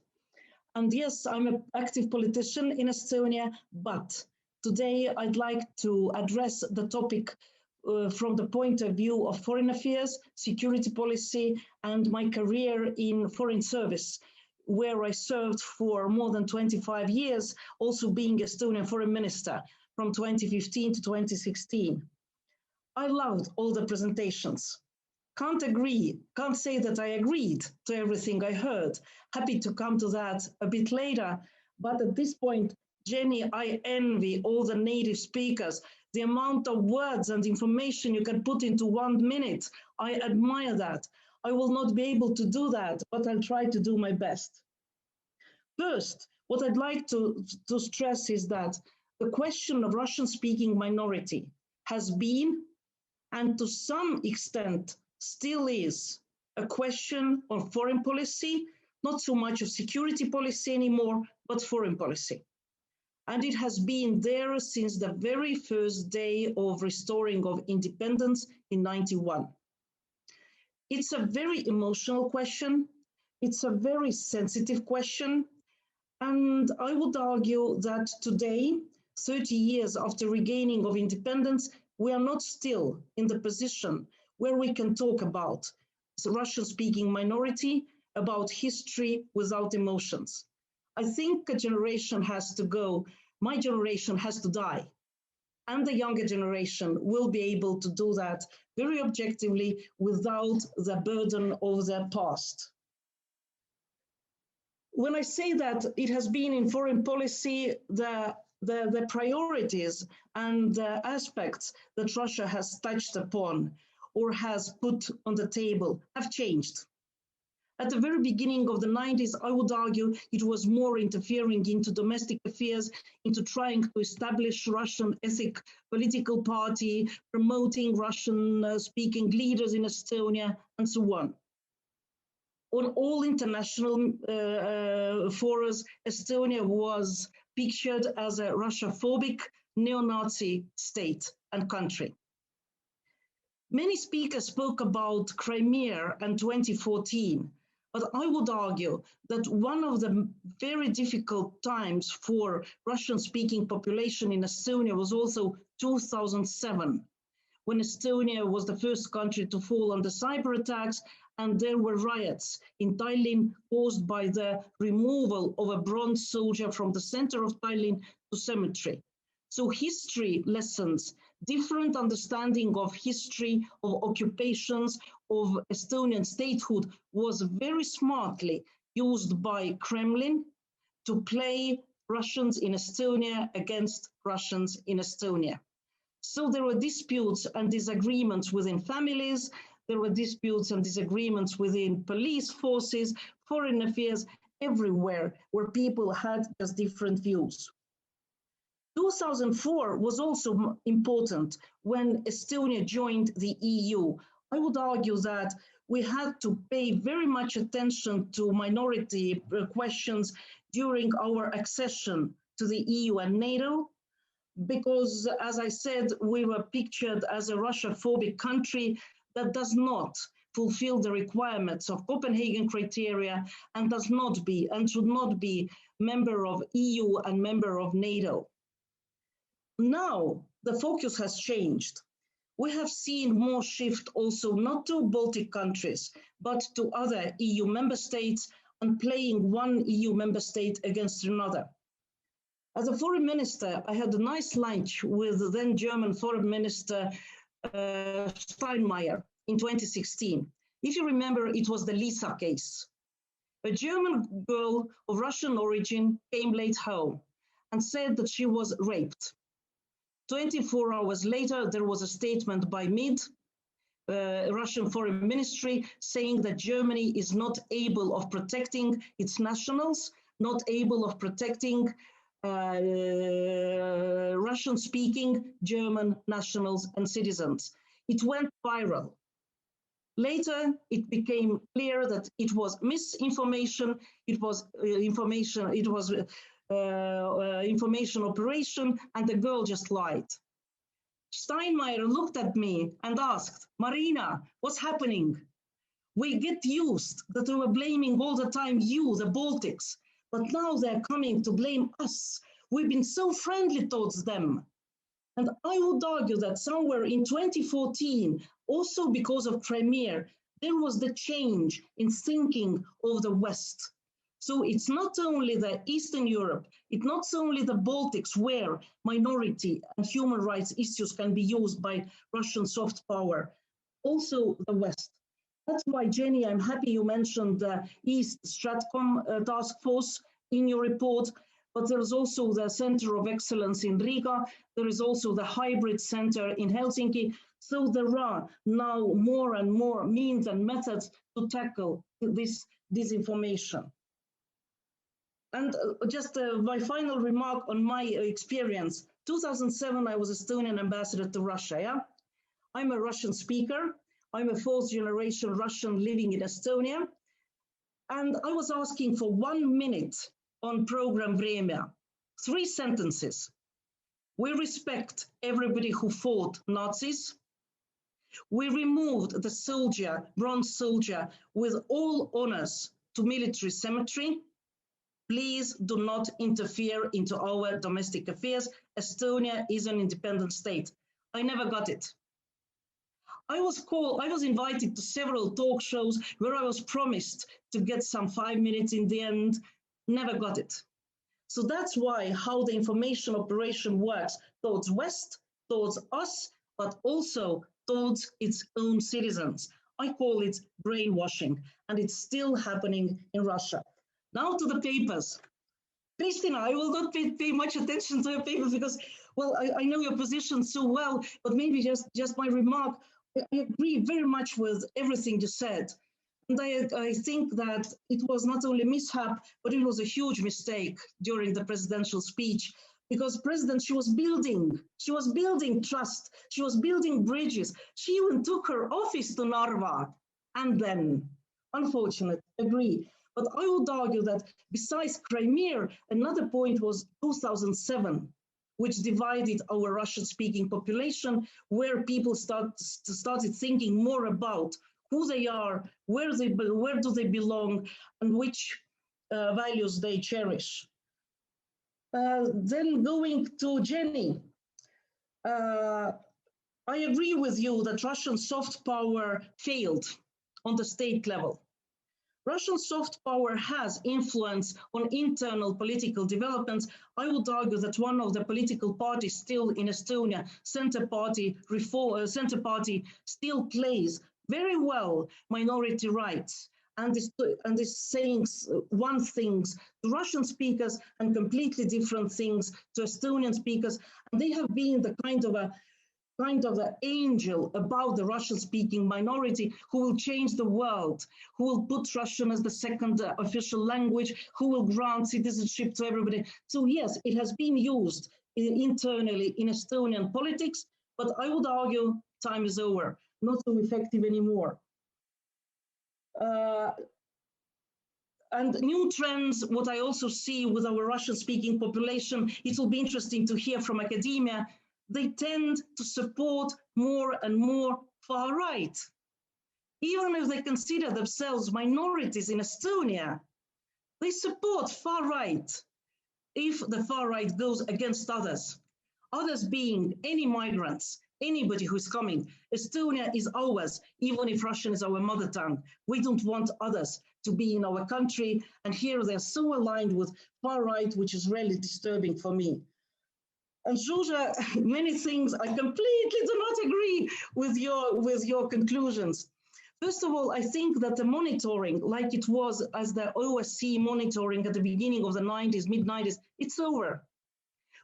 And yes, I'm an active politician in Estonia, but today I'd like to address the topic from the point of view of foreign affairs, security policy, and my career in foreign service, where I served for more than 25 years, also being Estonian foreign minister from 2015 to 2016. I loved all the presentations. Can't say that I agreed to everything I heard. Happy to come to that a bit later. But at this point, Jenny, I envy all the native speakers. The amount of words and information you can put into 1 minute, I admire that. I will not be able to do that, but I'll try to do my best. First, what I'd like to stress is that the question of Russian-speaking minority has been, and to some extent still is, a question of foreign policy, not so much of security policy anymore, but foreign policy. And it has been there since the very first day of restoring of independence in 91. It's a very emotional question. It's a very sensitive question. And I would argue that today, 30 years after regaining of independence, we are not still in the position where we can talk about the Russian-speaking minority, about history without emotions. I think a generation has to go, my generation has to die, and the younger generation will be able to do that very objectively without the burden of their past. When I say that it has been in foreign policy, the priorities and the aspects that Russia has touched upon or has put on the table have changed. At the very beginning of the 90s, I would argue it was more interfering into domestic affairs, into trying to establish Russian ethnic political party, promoting Russian-speaking leaders in Estonia, and so on. On all international forums, Estonia was pictured as a Russia-phobic, neo-Nazi state and country. Many speakers spoke about Crimea and 2014, but I would argue that one of the very difficult times for Russian-speaking population in Estonia was also 2007, when Estonia was the first country to fall under cyber attacks, and there were riots in Tallinn caused by the removal of a bronze soldier from the center of Tallinn to cemetery. So history lessons, different understanding of history, of occupations, of Estonian statehood was very smartly used by Kremlin to play Russians in Estonia against Russians in Estonia. So there were disputes and disagreements within families, there were disputes and disagreements within police forces, foreign affairs, everywhere where people had just different views. 2004 was also important when Estonia joined the EU. I would argue that we had to pay very much attention to minority questions during our accession to the EU and NATO, because, as I said, we were pictured as a Russia-phobic country that does not fulfill the requirements of Copenhagen criteria and does not be and should not be member of EU and member of NATO. Now the focus has changed. We have seen more shift also not to Baltic countries, but to other EU member states and playing one EU member state against another. As a foreign minister, I had a nice lunch with the then German foreign minister Steinmeier in 2016. If you remember, it was the Lisa case. A German girl of Russian origin came late home and said that she was raped. 24 hours later, there was a statement by MID, Russian Foreign Ministry, saying that Germany is not able of protecting its nationals, not able of protecting Russian-speaking German nationals and citizens. It went viral. Later, it became clear that it was misinformation, it was information operation, and the girl just lied. Steinmeier looked at me and asked, Marina, what's happening? We get used that we were blaming all the time you, the Baltics, but now they're coming to blame us. We've been so friendly towards them. And I would argue that somewhere in 2014, also because of Crimea, there was the change in thinking of the West. So it's not only the Eastern Europe, it's not only the Baltics where minority and human rights issues can be used by Russian soft power, also the West. That's why, Jenny, I'm happy you mentioned the East Stratcom task force in your report, but there's also the Center of Excellence in Riga. There is also the Hybrid Center in Helsinki. So there are now more and more means and methods to tackle this disinformation. And just my final remark on my experience. 2007, I was Estonian ambassador to Russia. Yeah? I'm a Russian speaker. I'm a fourth generation Russian living in Estonia. And I was asking for 1 minute on program Vremya, 3 sentences. We respect everybody who fought Nazis. We removed the soldier, bronze soldier, with all honors to military cemetery. Please do not interfere into our domestic affairs. Estonia is an independent state. I never got it. I was invited to several talk shows where I was promised to get some 5 minutes in the end, never got it. So that's why how the information operation works towards West, towards us, but also towards its own citizens. I call it brainwashing, and it's still happening in Russia. Now to the papers. Kristina, I will not pay much attention to your papers because, well, I know your position so well, but maybe just my remark. I agree very much with everything you said. And I think that it was not only mishap, but it was a huge mistake during the presidential speech, because she was building trust, she was building bridges. She even took her office to Narva, and then, unfortunately, agree. But I would argue that besides Crimea, another point was 2007, which divided our Russian-speaking population, where people started thinking more about who they are, where do they belong, and which values they cherish. Then going to Jenny, I agree with you that Russian soft power failed on the state level. Russian soft power has influence on internal political developments. I would argue that one of the political parties still in Estonia, Center Party, still plays very well minority rights and is saying one things to Russian speakers and completely different things to Estonian speakers. And they have been the kind of an angel about the Russian-speaking minority who will change the world, who will put Russian as the second official language, who will grant citizenship to everybody. So yes, it has been used internally in Estonian politics, but I would argue time is over, not so effective anymore. And new trends, what I also see with our Russian-speaking population, it will be interesting to hear from academia, they tend to support more and more far right. Even if they consider themselves minorities in Estonia, they support far right if the far right goes against others. Others being any migrants, anybody who's coming. Estonia is ours, even if Russian is our mother tongue. We don't want others to be in our country. And here they're so aligned with far right, which is really disturbing for me. And Zsuzsa, many things I completely do not agree with your conclusions. First of all, I think that the monitoring, like it was as the OSCE monitoring at the beginning of the 90s, mid-90s, it's over.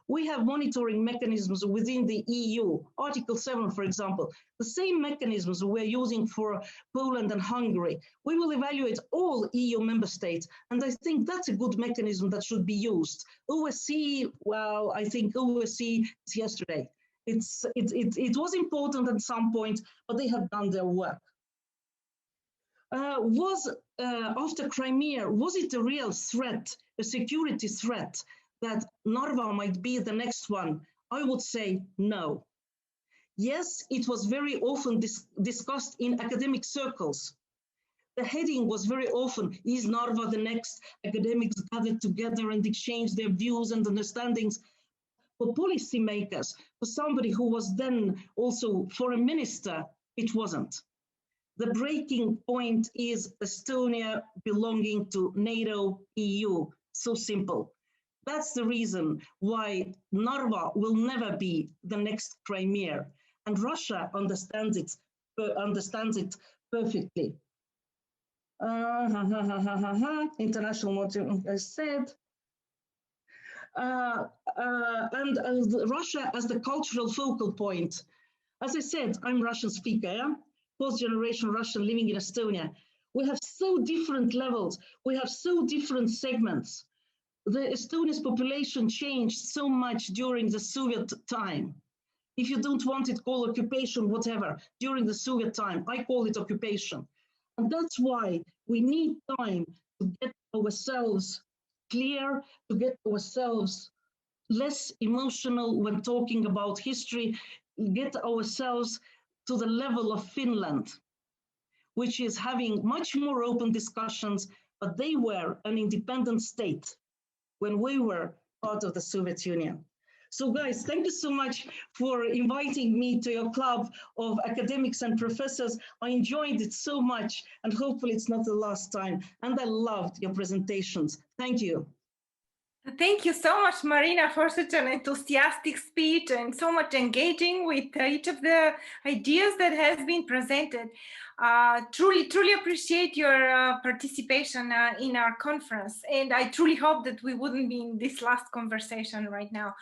We have monitoring mechanisms within the EU, Article 7, for example, the same mechanisms we're using for Poland and Hungary. We will evaluate all EU member states, and I think that's a good mechanism that should be used. OSCE, well, I think OSCE is yesterday. It was important at some point, but they have done their work. After Crimea, was it a real threat, a security threat, that Narva might be the next one? I would say no. Yes, it was very often discussed in academic circles. The heading was very often, is Narva the next? Academics gathered together and exchanged their views and understandings. For policymakers, for somebody who was then also foreign minister, it wasn't. The breaking point is Estonia belonging to NATO, EU, so simple. That's the reason why Narva will never be the next Crimea, and Russia understands it perfectly. International motive, I said. And Russia as the cultural focal point. As I said, I'm Russian speaker, yeah? Post-generation Russian living in Estonia. We have so different levels. We have so different segments. The Estonia's population changed so much during the Soviet time. If you don't want it called occupation, whatever, during the Soviet time, I call it occupation. And that's why we need time to get ourselves clear, to get ourselves less emotional when talking about history, get ourselves to the level of Finland, which is having much more open discussions, but they were an independent state when we were part of the Soviet Union. So guys, thank you so much for inviting me to your club of academics and professors. I enjoyed it so much, and hopefully it's not the last time. And I loved your presentations. Thank you. Thank you so much, Marina, for such an enthusiastic speech and so much engaging with each of the ideas that has been presented. Truly appreciate your participation in our conference. And I truly hope that we wouldn't be in this last conversation right now.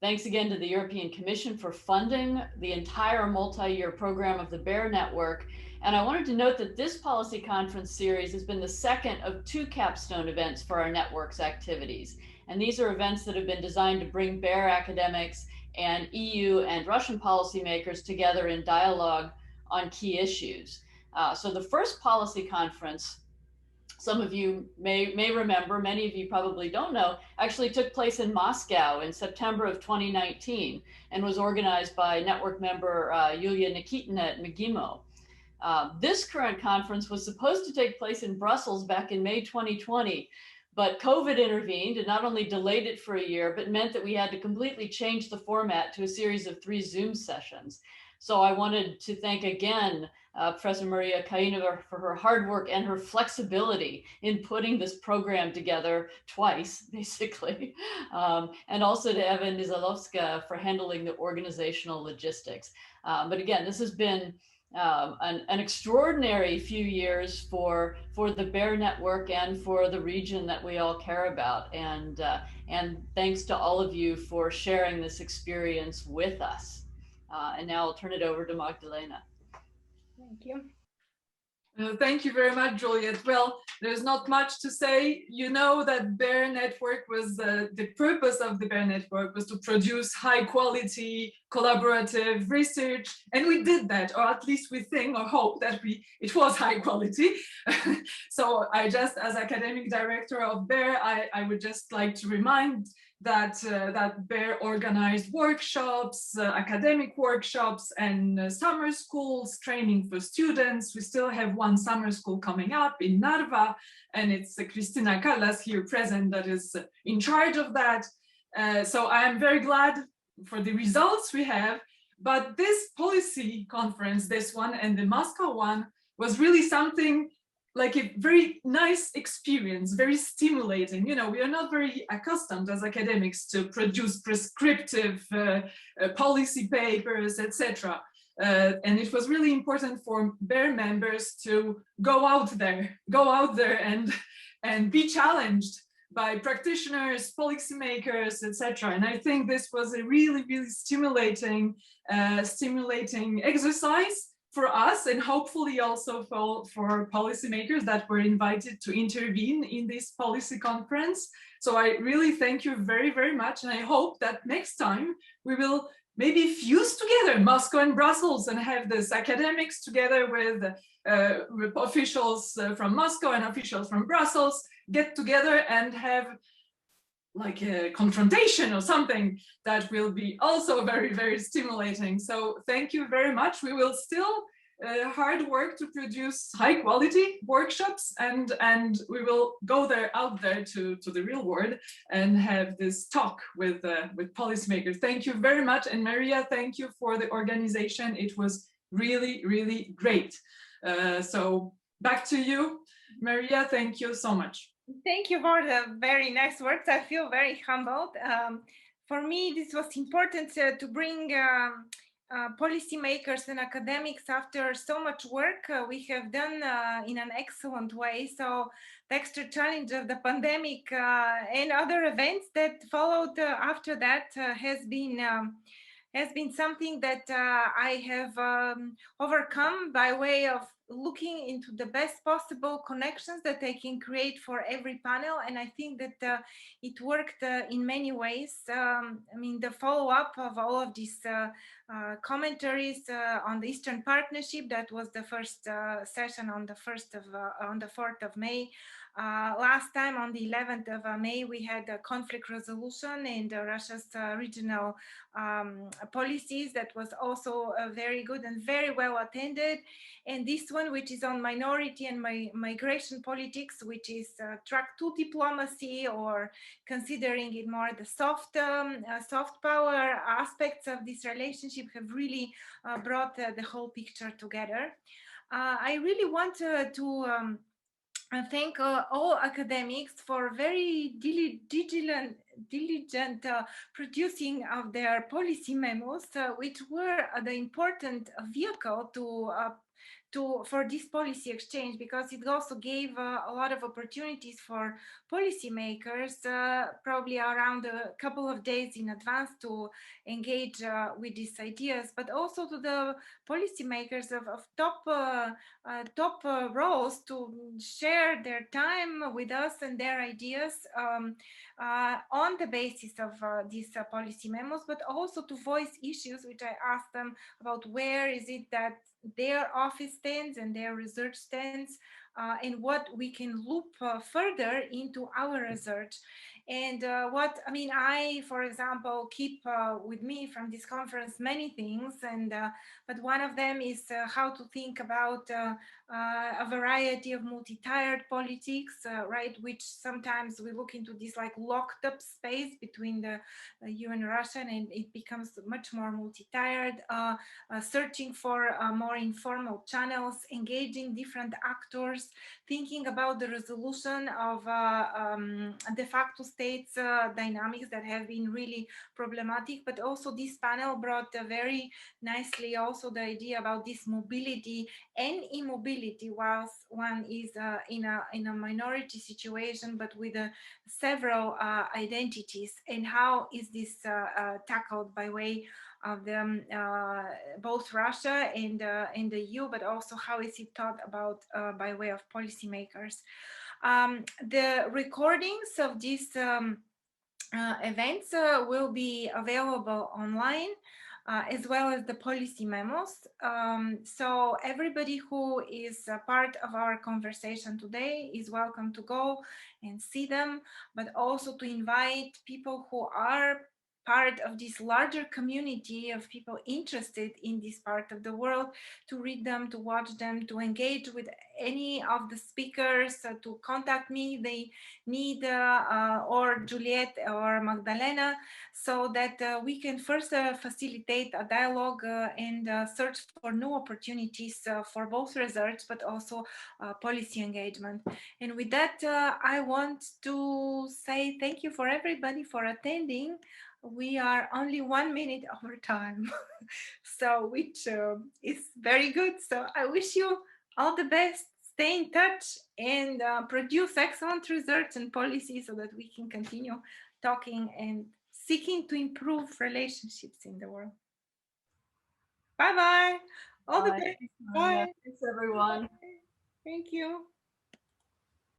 Thanks again to the European Commission for funding the entire multi-year program of the BEAR Network. And I wanted to note that this policy conference series has been the second of 2 capstone events for our network's activities. And these are events that have been designed to bring BEAR academics and EU and Russian policymakers together in dialogue on key issues. So the first policy conference, some of you may remember, many of you probably don't know, actually took place in Moscow in September of 2019 and was organized by network member Yulia Nikitina at MGIMO. This current conference was supposed to take place in Brussels back in May 2020, but COVID intervened and not only delayed it for a year, but meant that we had to completely change the format to a series of 3 Zoom sessions. So I wanted to thank again Professor Maria Kainova for her hard work and her flexibility in putting this program together twice, basically. And also to Eva Nizalovska for handling the organizational logistics. But again, this has been an extraordinary few years for the Bear Network and for the region that we all care about. And thanks to all of you for sharing this experience with us. And now I'll turn it over to Magdalena. Thank you. Thank you very much, Juliet. Well, there's not much to say. You know that Bear Network was, the purpose of the Bear Network was to produce high quality, collaborative research. And we did that, or at least we think or hope that it was high quality. So I just, as academic director of Bear, I would just like to remind that Bear organized workshops, academic workshops, and summer schools, training for students. We still have one summer school coming up in Narva, and it's Cristina Callas here present that is in charge of that. So I am very glad for the results we have, but this policy conference, this one and the Moscow one, was really something like a very nice experience, very stimulating. You know, we are not very accustomed as academics to produce prescriptive policy papers, etc. And it was really important for Bear members to go out there and be challenged by practitioners, policymakers, etc. And I think this was a really, really stimulating exercise for us, and hopefully also for policymakers that were invited to intervene in this policy conference. So I really thank you very, very much. And I hope that next time we will maybe fuse together Moscow and Brussels and have this academics together with officials from Moscow and officials from Brussels get together and have like a confrontation or something that will be also very, very stimulating. So thank you very much. We will still hard work to produce high quality workshops, and we will go out there to the real world and have this talk with policymakers. Thank you very much. And Maria, thank you for the organization. It was really, really great. So back to you, Maria. Thank you so much. Thank you for the very nice words. I feel very humbled. For me, this was important to bring policymakers and academics after so much work we have done in an excellent way. So the extra challenge of the pandemic and other events that followed after that has been something that I have overcome by way of looking into the best possible connections that I can create for every panel. And I think that it worked in many ways. I mean, the follow-up of all of these commentaries on the Eastern Partnership, that was the first session on the 4th of May. Last time on the 11th of May, we had a conflict resolution and Russia's regional policies that was also very good and very well attended. And this one, which is on minority and migration politics, which is track 2 diplomacy, or considering it more the soft power aspects of this relationship, have really brought the whole picture together. I really want to thank all academics for very diligent producing of their policy memos, which were the important vehicle for this policy exchange, because it also gave a lot of opportunities for policymakers, probably around a couple of days in advance, to engage with these ideas, but also to the policymakers of top roles to share their time with us and their ideas on the basis of these policy memos, but also to voice issues, which I asked them about where is it that their office stands and their research stands, and what we can loop further into our research. And I, for example, keep with me from this conference many things, and but one of them is how to think about a variety of multi-tiered politics, right? Which sometimes we look into this like locked up space between the EU and Russia, and it becomes much more multi-tiered, searching for more informal channels, engaging different actors policymakers thinking about the resolution of de facto states dynamics that have been really problematic. But also this panel brought very nicely also the idea about this mobility and immobility whilst one is in a minority situation, but with several identities, and how is this tackled by way of both Russia and the EU, but also how is it thought about by way of policymakers. The recordings of these events will be available online, as well as the policy memos. So everybody who is a part of our conversation today is welcome to go and see them, but also to invite people who are part of this larger community of people interested in this part of the world, to read them, to watch them, to engage with any of the speakers, to contact me. They need or Juliet or Magdalena, so that we can first facilitate a dialogue and search for new opportunities for both research, but also policy engagement. And with that, I want to say thank you for everybody for attending. We are only 1 minute over time, so which is very good. So I wish you all the best. Stay in touch and produce excellent research and policy so that we can continue talking and seeking to improve relationships in the world. Bye-bye. All the best. Bye. Thanks, everyone. Thank you.